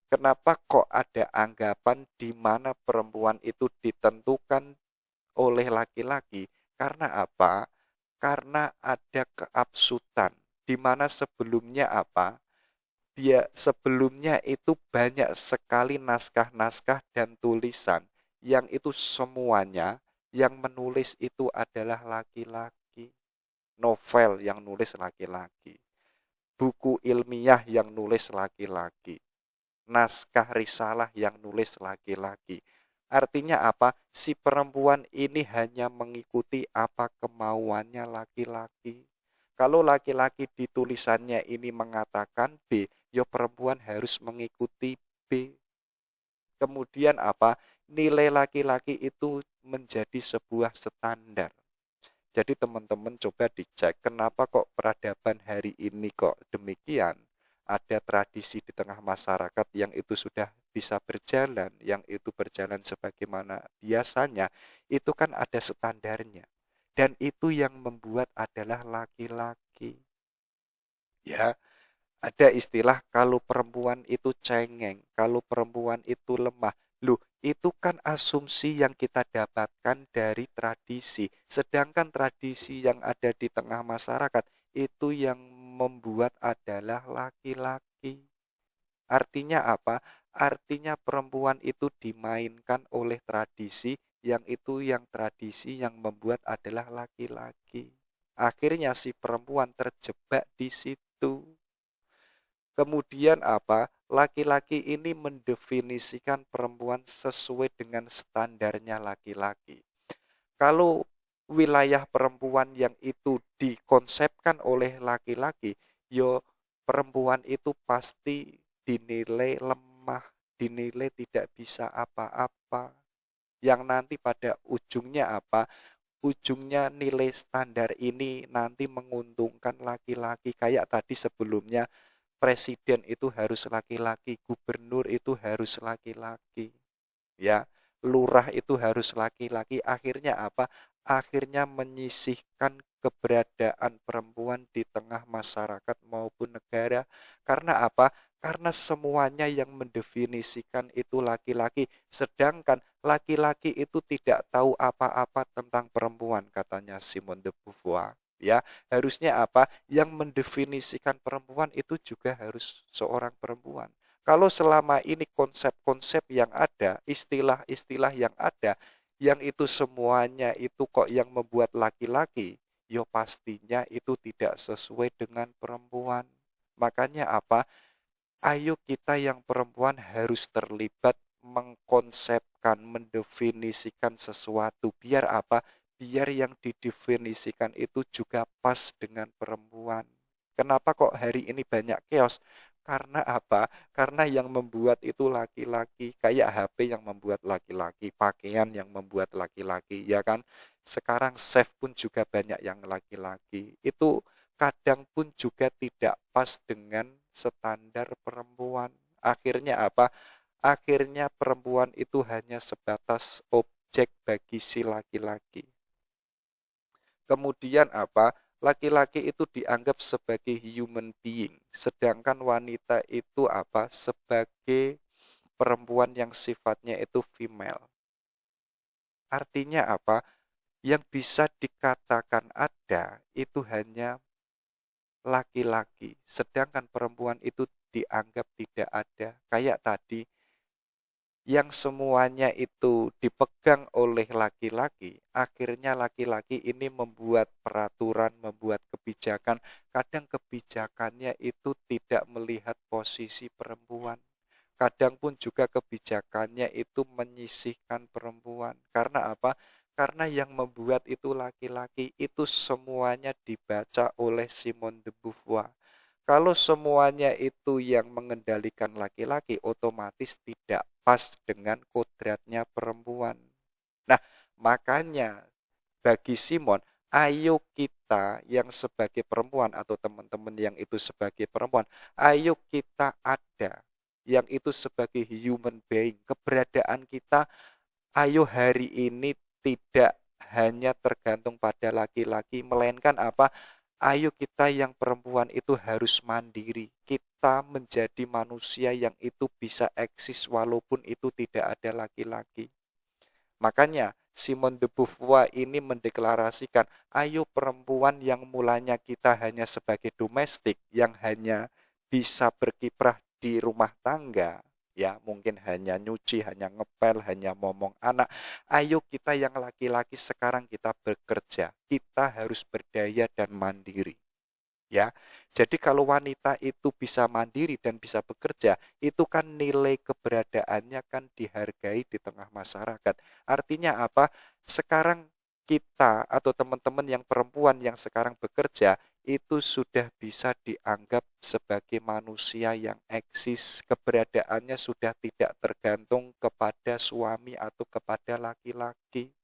Kenapa kok ada anggapan di mana perempuan itu ditentukan oleh laki-laki? Karena apa? Karena ada keabsutan di mana sebelumnya apa? Dia sebelumnya itu banyak sekali naskah-naskah dan tulisan yang itu semuanya yang menulis itu adalah laki-laki. Novel yang nulis laki-laki. Buku ilmiah yang nulis laki-laki. Naskah risalah yang nulis laki-laki. Artinya apa? Si perempuan ini hanya mengikuti apa kemauannya laki-laki. Kalau laki-laki di tulisannya ini mengatakan B, ya perempuan harus mengikuti B. Kemudian apa? Nilai laki-laki itu menjadi sebuah standar. Jadi teman-teman coba dicek kenapa kok peradaban hari ini kok demikian. Ada tradisi di tengah masyarakat yang itu sudah bisa berjalan, yang itu berjalan sebagaimana biasanya, itu kan ada standarnya. Dan itu yang membuat adalah laki-laki. Ya, ada istilah kalau perempuan itu cengeng, kalau perempuan itu lemah. Loh, itu kan asumsi yang kita dapatkan dari tradisi. Sedangkan tradisi yang ada di tengah masyarakat itu yang membuat adalah laki-laki. Artinya apa? Artinya perempuan itu dimainkan oleh tradisi yang tradisi yang membuat adalah laki-laki. Akhirnya si perempuan terjebak di situ. Kemudian apa? Laki-laki ini mendefinisikan perempuan sesuai dengan standarnya laki-laki. Kalau wilayah perempuan yang itu dikonsepkan oleh laki-laki, yo perempuan itu pasti dinilai lemah, dinilai tidak bisa apa-apa. Yang nanti pada ujungnya apa? Ujungnya nilai standar ini nanti menguntungkan laki-laki. Kayak tadi sebelumnya, presiden itu harus laki-laki, gubernur itu harus laki-laki, ya, lurah itu harus laki-laki. Akhirnya apa? Akhirnya menyisihkan keberadaan perempuan di tengah masyarakat maupun negara. Karena apa? Karena semuanya yang mendefinisikan itu laki-laki, sedangkan laki-laki itu tidak tahu apa-apa tentang perempuan, katanya Simone de Beauvoir. Ya, harusnya apa? Yang mendefinisikan perempuan itu juga harus seorang perempuan. Kalau selama ini konsep-konsep yang ada, istilah-istilah yang ada, yang itu semuanya itu kok yang membuat laki-laki, yo pastinya itu tidak sesuai dengan perempuan. Makanya apa? Ayo kita yang perempuan harus terlibat mengkonsepkan, mendefinisikan sesuatu. Biar apa? Biar yang didefinisikan itu juga pas dengan perempuan. Kenapa kok hari ini banyak chaos? Karena apa? Karena yang membuat itu laki-laki, kayak HP yang membuat laki-laki, pakaian yang membuat laki-laki, ya kan? Sekarang chef pun juga banyak yang laki-laki. Itu kadang pun juga tidak pas dengan standar perempuan. Akhirnya apa? Akhirnya perempuan itu hanya sebatas objek bagi si laki-laki. Kemudian apa? Laki-laki itu dianggap sebagai human being, sedangkan wanita itu apa? Sebagai perempuan yang sifatnya itu female. Artinya apa? Yang bisa dikatakan ada itu hanya laki-laki, sedangkan perempuan itu dianggap tidak ada. Kayak tadi, yang semuanya itu dipegang oleh laki-laki, akhirnya laki-laki ini membuat peraturan, membuat kebijakan. Kadang kebijakannya itu tidak melihat posisi perempuan. Kadang pun juga kebijakannya itu menyisihkan perempuan. Karena apa? Karena yang membuat itu laki-laki, itu semuanya dibaca oleh Simone de Beauvoir. Kalau semuanya itu yang mengendalikan laki-laki, otomatis tidak pas dengan kodratnya perempuan. Nah, makanya bagi Simon, ayo kita yang sebagai perempuan atau teman-teman yang itu sebagai perempuan, ayo kita ada yang itu sebagai human being. Keberadaan kita, ayo hari ini tidak hanya tergantung pada laki-laki, melainkan apa? Ayo kita yang perempuan itu harus mandiri. Kita menjadi manusia yang itu bisa eksis walaupun itu tidak ada laki-laki. Makanya Simone de Beauvoir ini mendeklarasikan, ayo perempuan yang mulanya kita hanya sebagai domestik, yang hanya bisa berkiprah di rumah tangga, ya mungkin hanya nyuci, hanya ngepel, hanya momong anak. Ayo kita yang laki-laki sekarang kita bekerja, kita harus berdaya dan mandiri. Ya, jadi kalau wanita itu bisa mandiri dan bisa bekerja, itu kan nilai keberadaannya kan dihargai di tengah masyarakat. Artinya apa? Sekarang kita atau teman-teman yang perempuan yang sekarang bekerja itu sudah bisa dianggap sebagai manusia yang eksis. Keberadaannya sudah tidak tergantung kepada suami atau kepada laki-laki.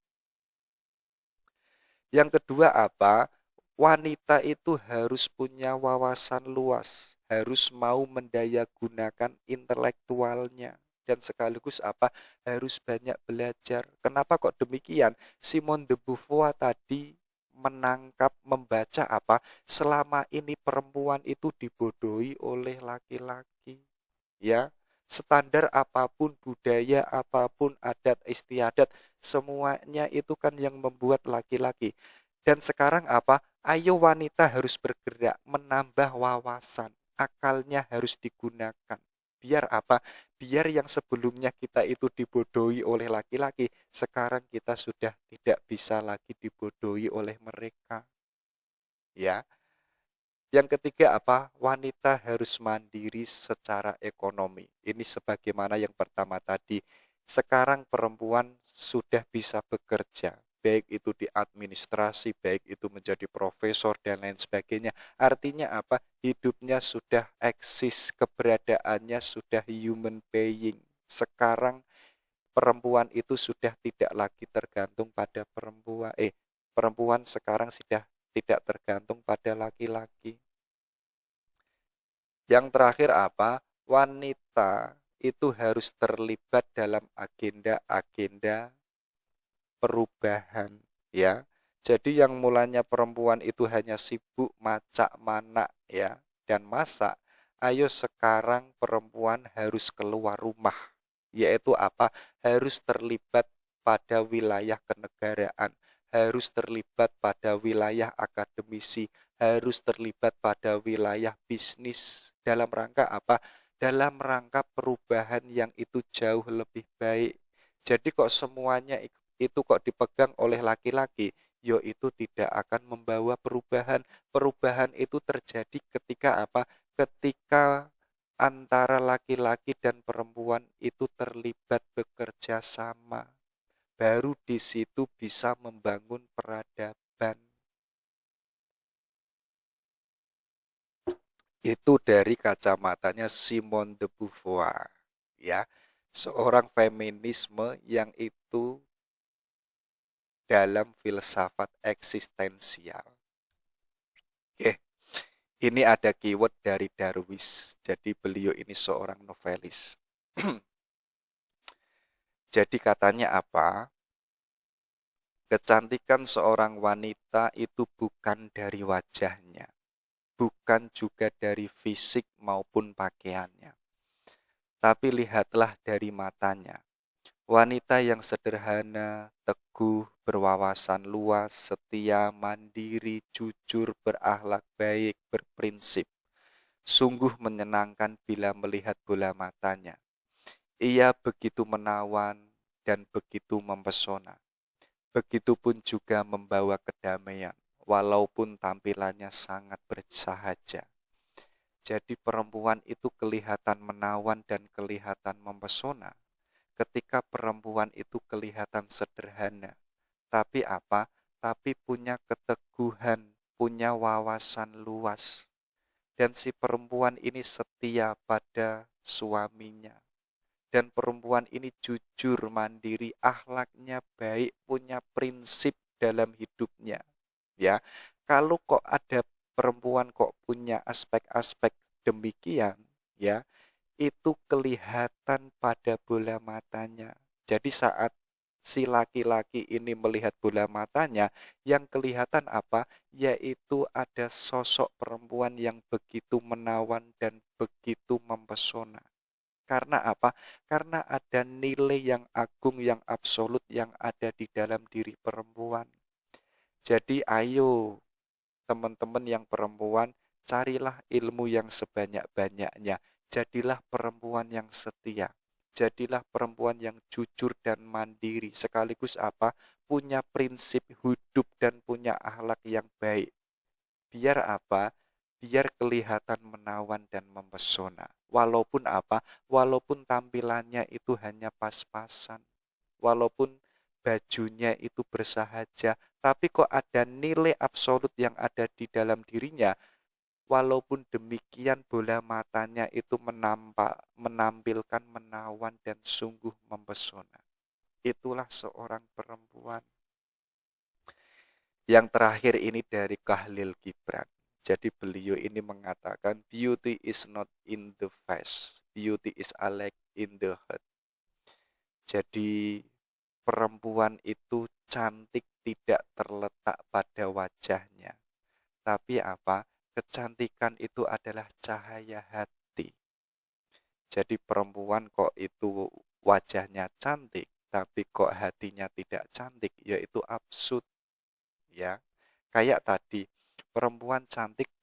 Yang kedua apa? Wanita itu harus punya wawasan luas, harus mau mendayagunakan intelektualnya, dan sekaligus apa? Harus banyak belajar. Kenapa kok demikian? Simone de Beauvoir tadi menangkap, membaca apa? Selama ini perempuan itu dibodohi oleh laki-laki. Ya, standar apapun, budaya apapun, adat istiadat, semuanya itu kan yang membuat laki-laki. Dan sekarang apa? Ayo wanita harus bergerak, menambah wawasan, akalnya harus digunakan. Biar apa? Biar yang sebelumnya kita itu dibodohi oleh laki-laki, sekarang kita sudah tidak bisa lagi dibodohi oleh mereka. Ya. Yang ketiga apa? Wanita harus mandiri secara ekonomi. Ini sebagaimana yang pertama tadi. Sekarang perempuan sudah bisa bekerja, baik itu di administrasi, baik itu menjadi profesor dan lain sebagainya. Artinya apa? Hidupnya sudah eksis, keberadaannya sudah human being. Sekarang perempuan itu sudah tidak lagi tergantung pada perempuan. Perempuan sekarang sudah tidak tergantung pada laki-laki. Yang terakhir apa? Wanita itu harus terlibat dalam agenda-agenda perubahan, ya. Jadi yang mulanya perempuan itu hanya sibuk macak manak, ya, dan masak, ayo sekarang perempuan harus keluar rumah, yaitu apa? Harus terlibat pada wilayah kenegaraan, harus terlibat pada wilayah akademisi, harus terlibat pada wilayah bisnis. Dalam rangka apa? Dalam rangka perubahan yang itu jauh lebih baik. Jadi kok semuanya itu kok dipegang oleh laki-laki, yo itu tidak akan membawa perubahan. Perubahan itu terjadi ketika apa? Ketika antara laki-laki dan perempuan itu terlibat bekerja sama. Baru di situ bisa membangun peradaban. Itu dari kacamatanya Simone de Beauvoir, ya, seorang feminisme yang itu dalam filsafat eksistensial. Oke, ini ada keyword dari Darwis. Jadi beliau ini seorang novelis. Jadi katanya apa? Kecantikan seorang wanita itu bukan dari wajahnya, bukan juga dari fisik maupun pakaiannya, tapi lihatlah dari matanya. Wanita yang sederhana, teguh, berwawasan luas, setia, mandiri, jujur, berakhlak baik, berprinsip. Sungguh menyenangkan bila melihat bola matanya. Ia begitu menawan dan begitu mempesona. Begitupun juga membawa kedamaian, walaupun tampilannya sangat bersahaja. Jadi perempuan itu kelihatan menawan dan kelihatan mempesona. Ketika perempuan itu kelihatan sederhana, tapi apa? Tapi punya keteguhan, punya wawasan luas. Dan si perempuan ini setia pada suaminya. Dan perempuan ini jujur, mandiri, akhlaknya baik, punya prinsip dalam hidupnya. Ya, kalau kok ada perempuan kok punya aspek-aspek demikian, ya, itu kelihatan pada bola matanya. Jadi saat si laki-laki ini melihat bola matanya, yang kelihatan apa? Yaitu ada sosok perempuan yang begitu menawan dan begitu mempesona. Karena apa? Karena ada nilai yang agung, yang absolut yang ada di dalam diri perempuan. Jadi ayo teman-teman yang perempuan, carilah ilmu yang sebanyak-banyaknya. Jadilah perempuan yang setia. Jadilah perempuan yang jujur dan mandiri. Sekaligus apa? Punya prinsip hidup dan punya akhlak yang baik. Biar apa? Biar kelihatan menawan dan mempesona. Walaupun apa? Walaupun tampilannya itu hanya pas-pasan. Walaupun bajunya itu bersahaja, tapi kok ada nilai absolut yang ada di dalam dirinya. Walaupun demikian bola matanya itu menampilkan menawan dan sungguh mempesona. Itulah seorang perempuan. Yang terakhir ini dari Khalil Gibran. Jadi beliau ini mengatakan beauty is not in the face, beauty is alike in the heart. Jadi perempuan itu cantik tidak terletak pada wajahnya. Tapi apa? Kecantikan itu adalah cahaya hati. Jadi perempuan kok itu wajahnya cantik, tapi kok hatinya tidak cantik, yaitu absurd, ya. Kayak tadi, perempuan cantik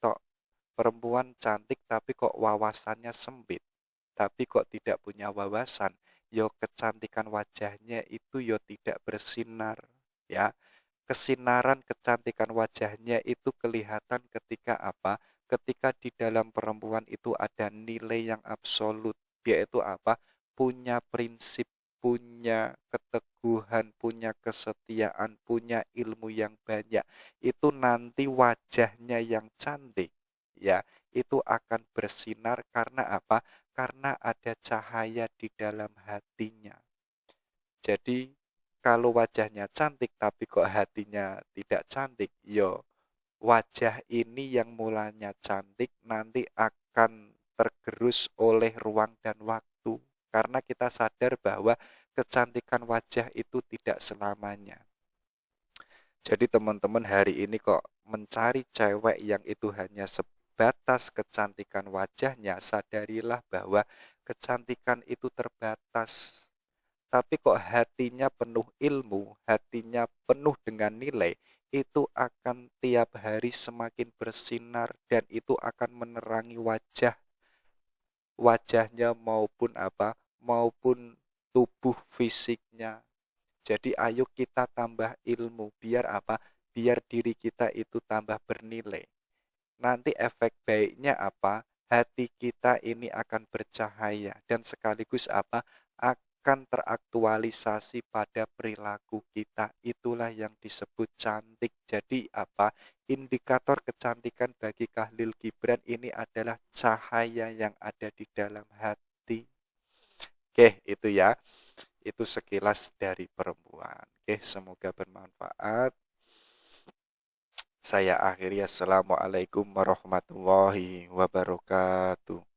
tapi kok wawasannya sempit, tapi kok tidak punya wawasan, yo kecantikan wajahnya itu yo tidak bersinar, ya. Kesinaran kecantikan wajahnya itu kelihatan ketika apa? Ketika di dalam perempuan itu ada nilai yang absolut, yaitu apa? Punya prinsip, punya keteguhan, punya kesetiaan, punya ilmu yang banyak. Itu nanti wajahnya yang cantik, ya, itu akan bersinar karena apa? Karena ada cahaya di dalam hatinya. Jadi kalau wajahnya cantik tapi kok hatinya tidak cantik, yo wajah ini yang mulanya cantik nanti akan tergerus oleh ruang dan waktu. Karena kita sadar bahwa kecantikan wajah itu tidak selamanya. Jadi teman-teman hari ini kok mencari cewek yang itu hanya sebatas kecantikan wajahnya, sadarilah bahwa kecantikan itu terbatas. Tapi kok hatinya penuh ilmu, hatinya penuh dengan nilai, itu akan tiap hari semakin bersinar dan itu akan menerangi wajahnya maupun apa, maupun tubuh fisiknya. Jadi ayo kita tambah ilmu, biar apa? Biar diri kita itu tambah bernilai. Nanti efek baiknya apa? Hati kita ini akan bercahaya dan sekaligus apa? akan teraktualisasi pada perilaku kita. Itulah yang disebut cantik. Jadi apa? Indikator kecantikan bagi Khalil Gibran ini adalah cahaya yang ada di dalam hati. Oke, itu ya. Itu sekilas dari perempuan. Oke, semoga bermanfaat. Saya akhiri. Assalamualaikum warahmatullahi wabarakatuh.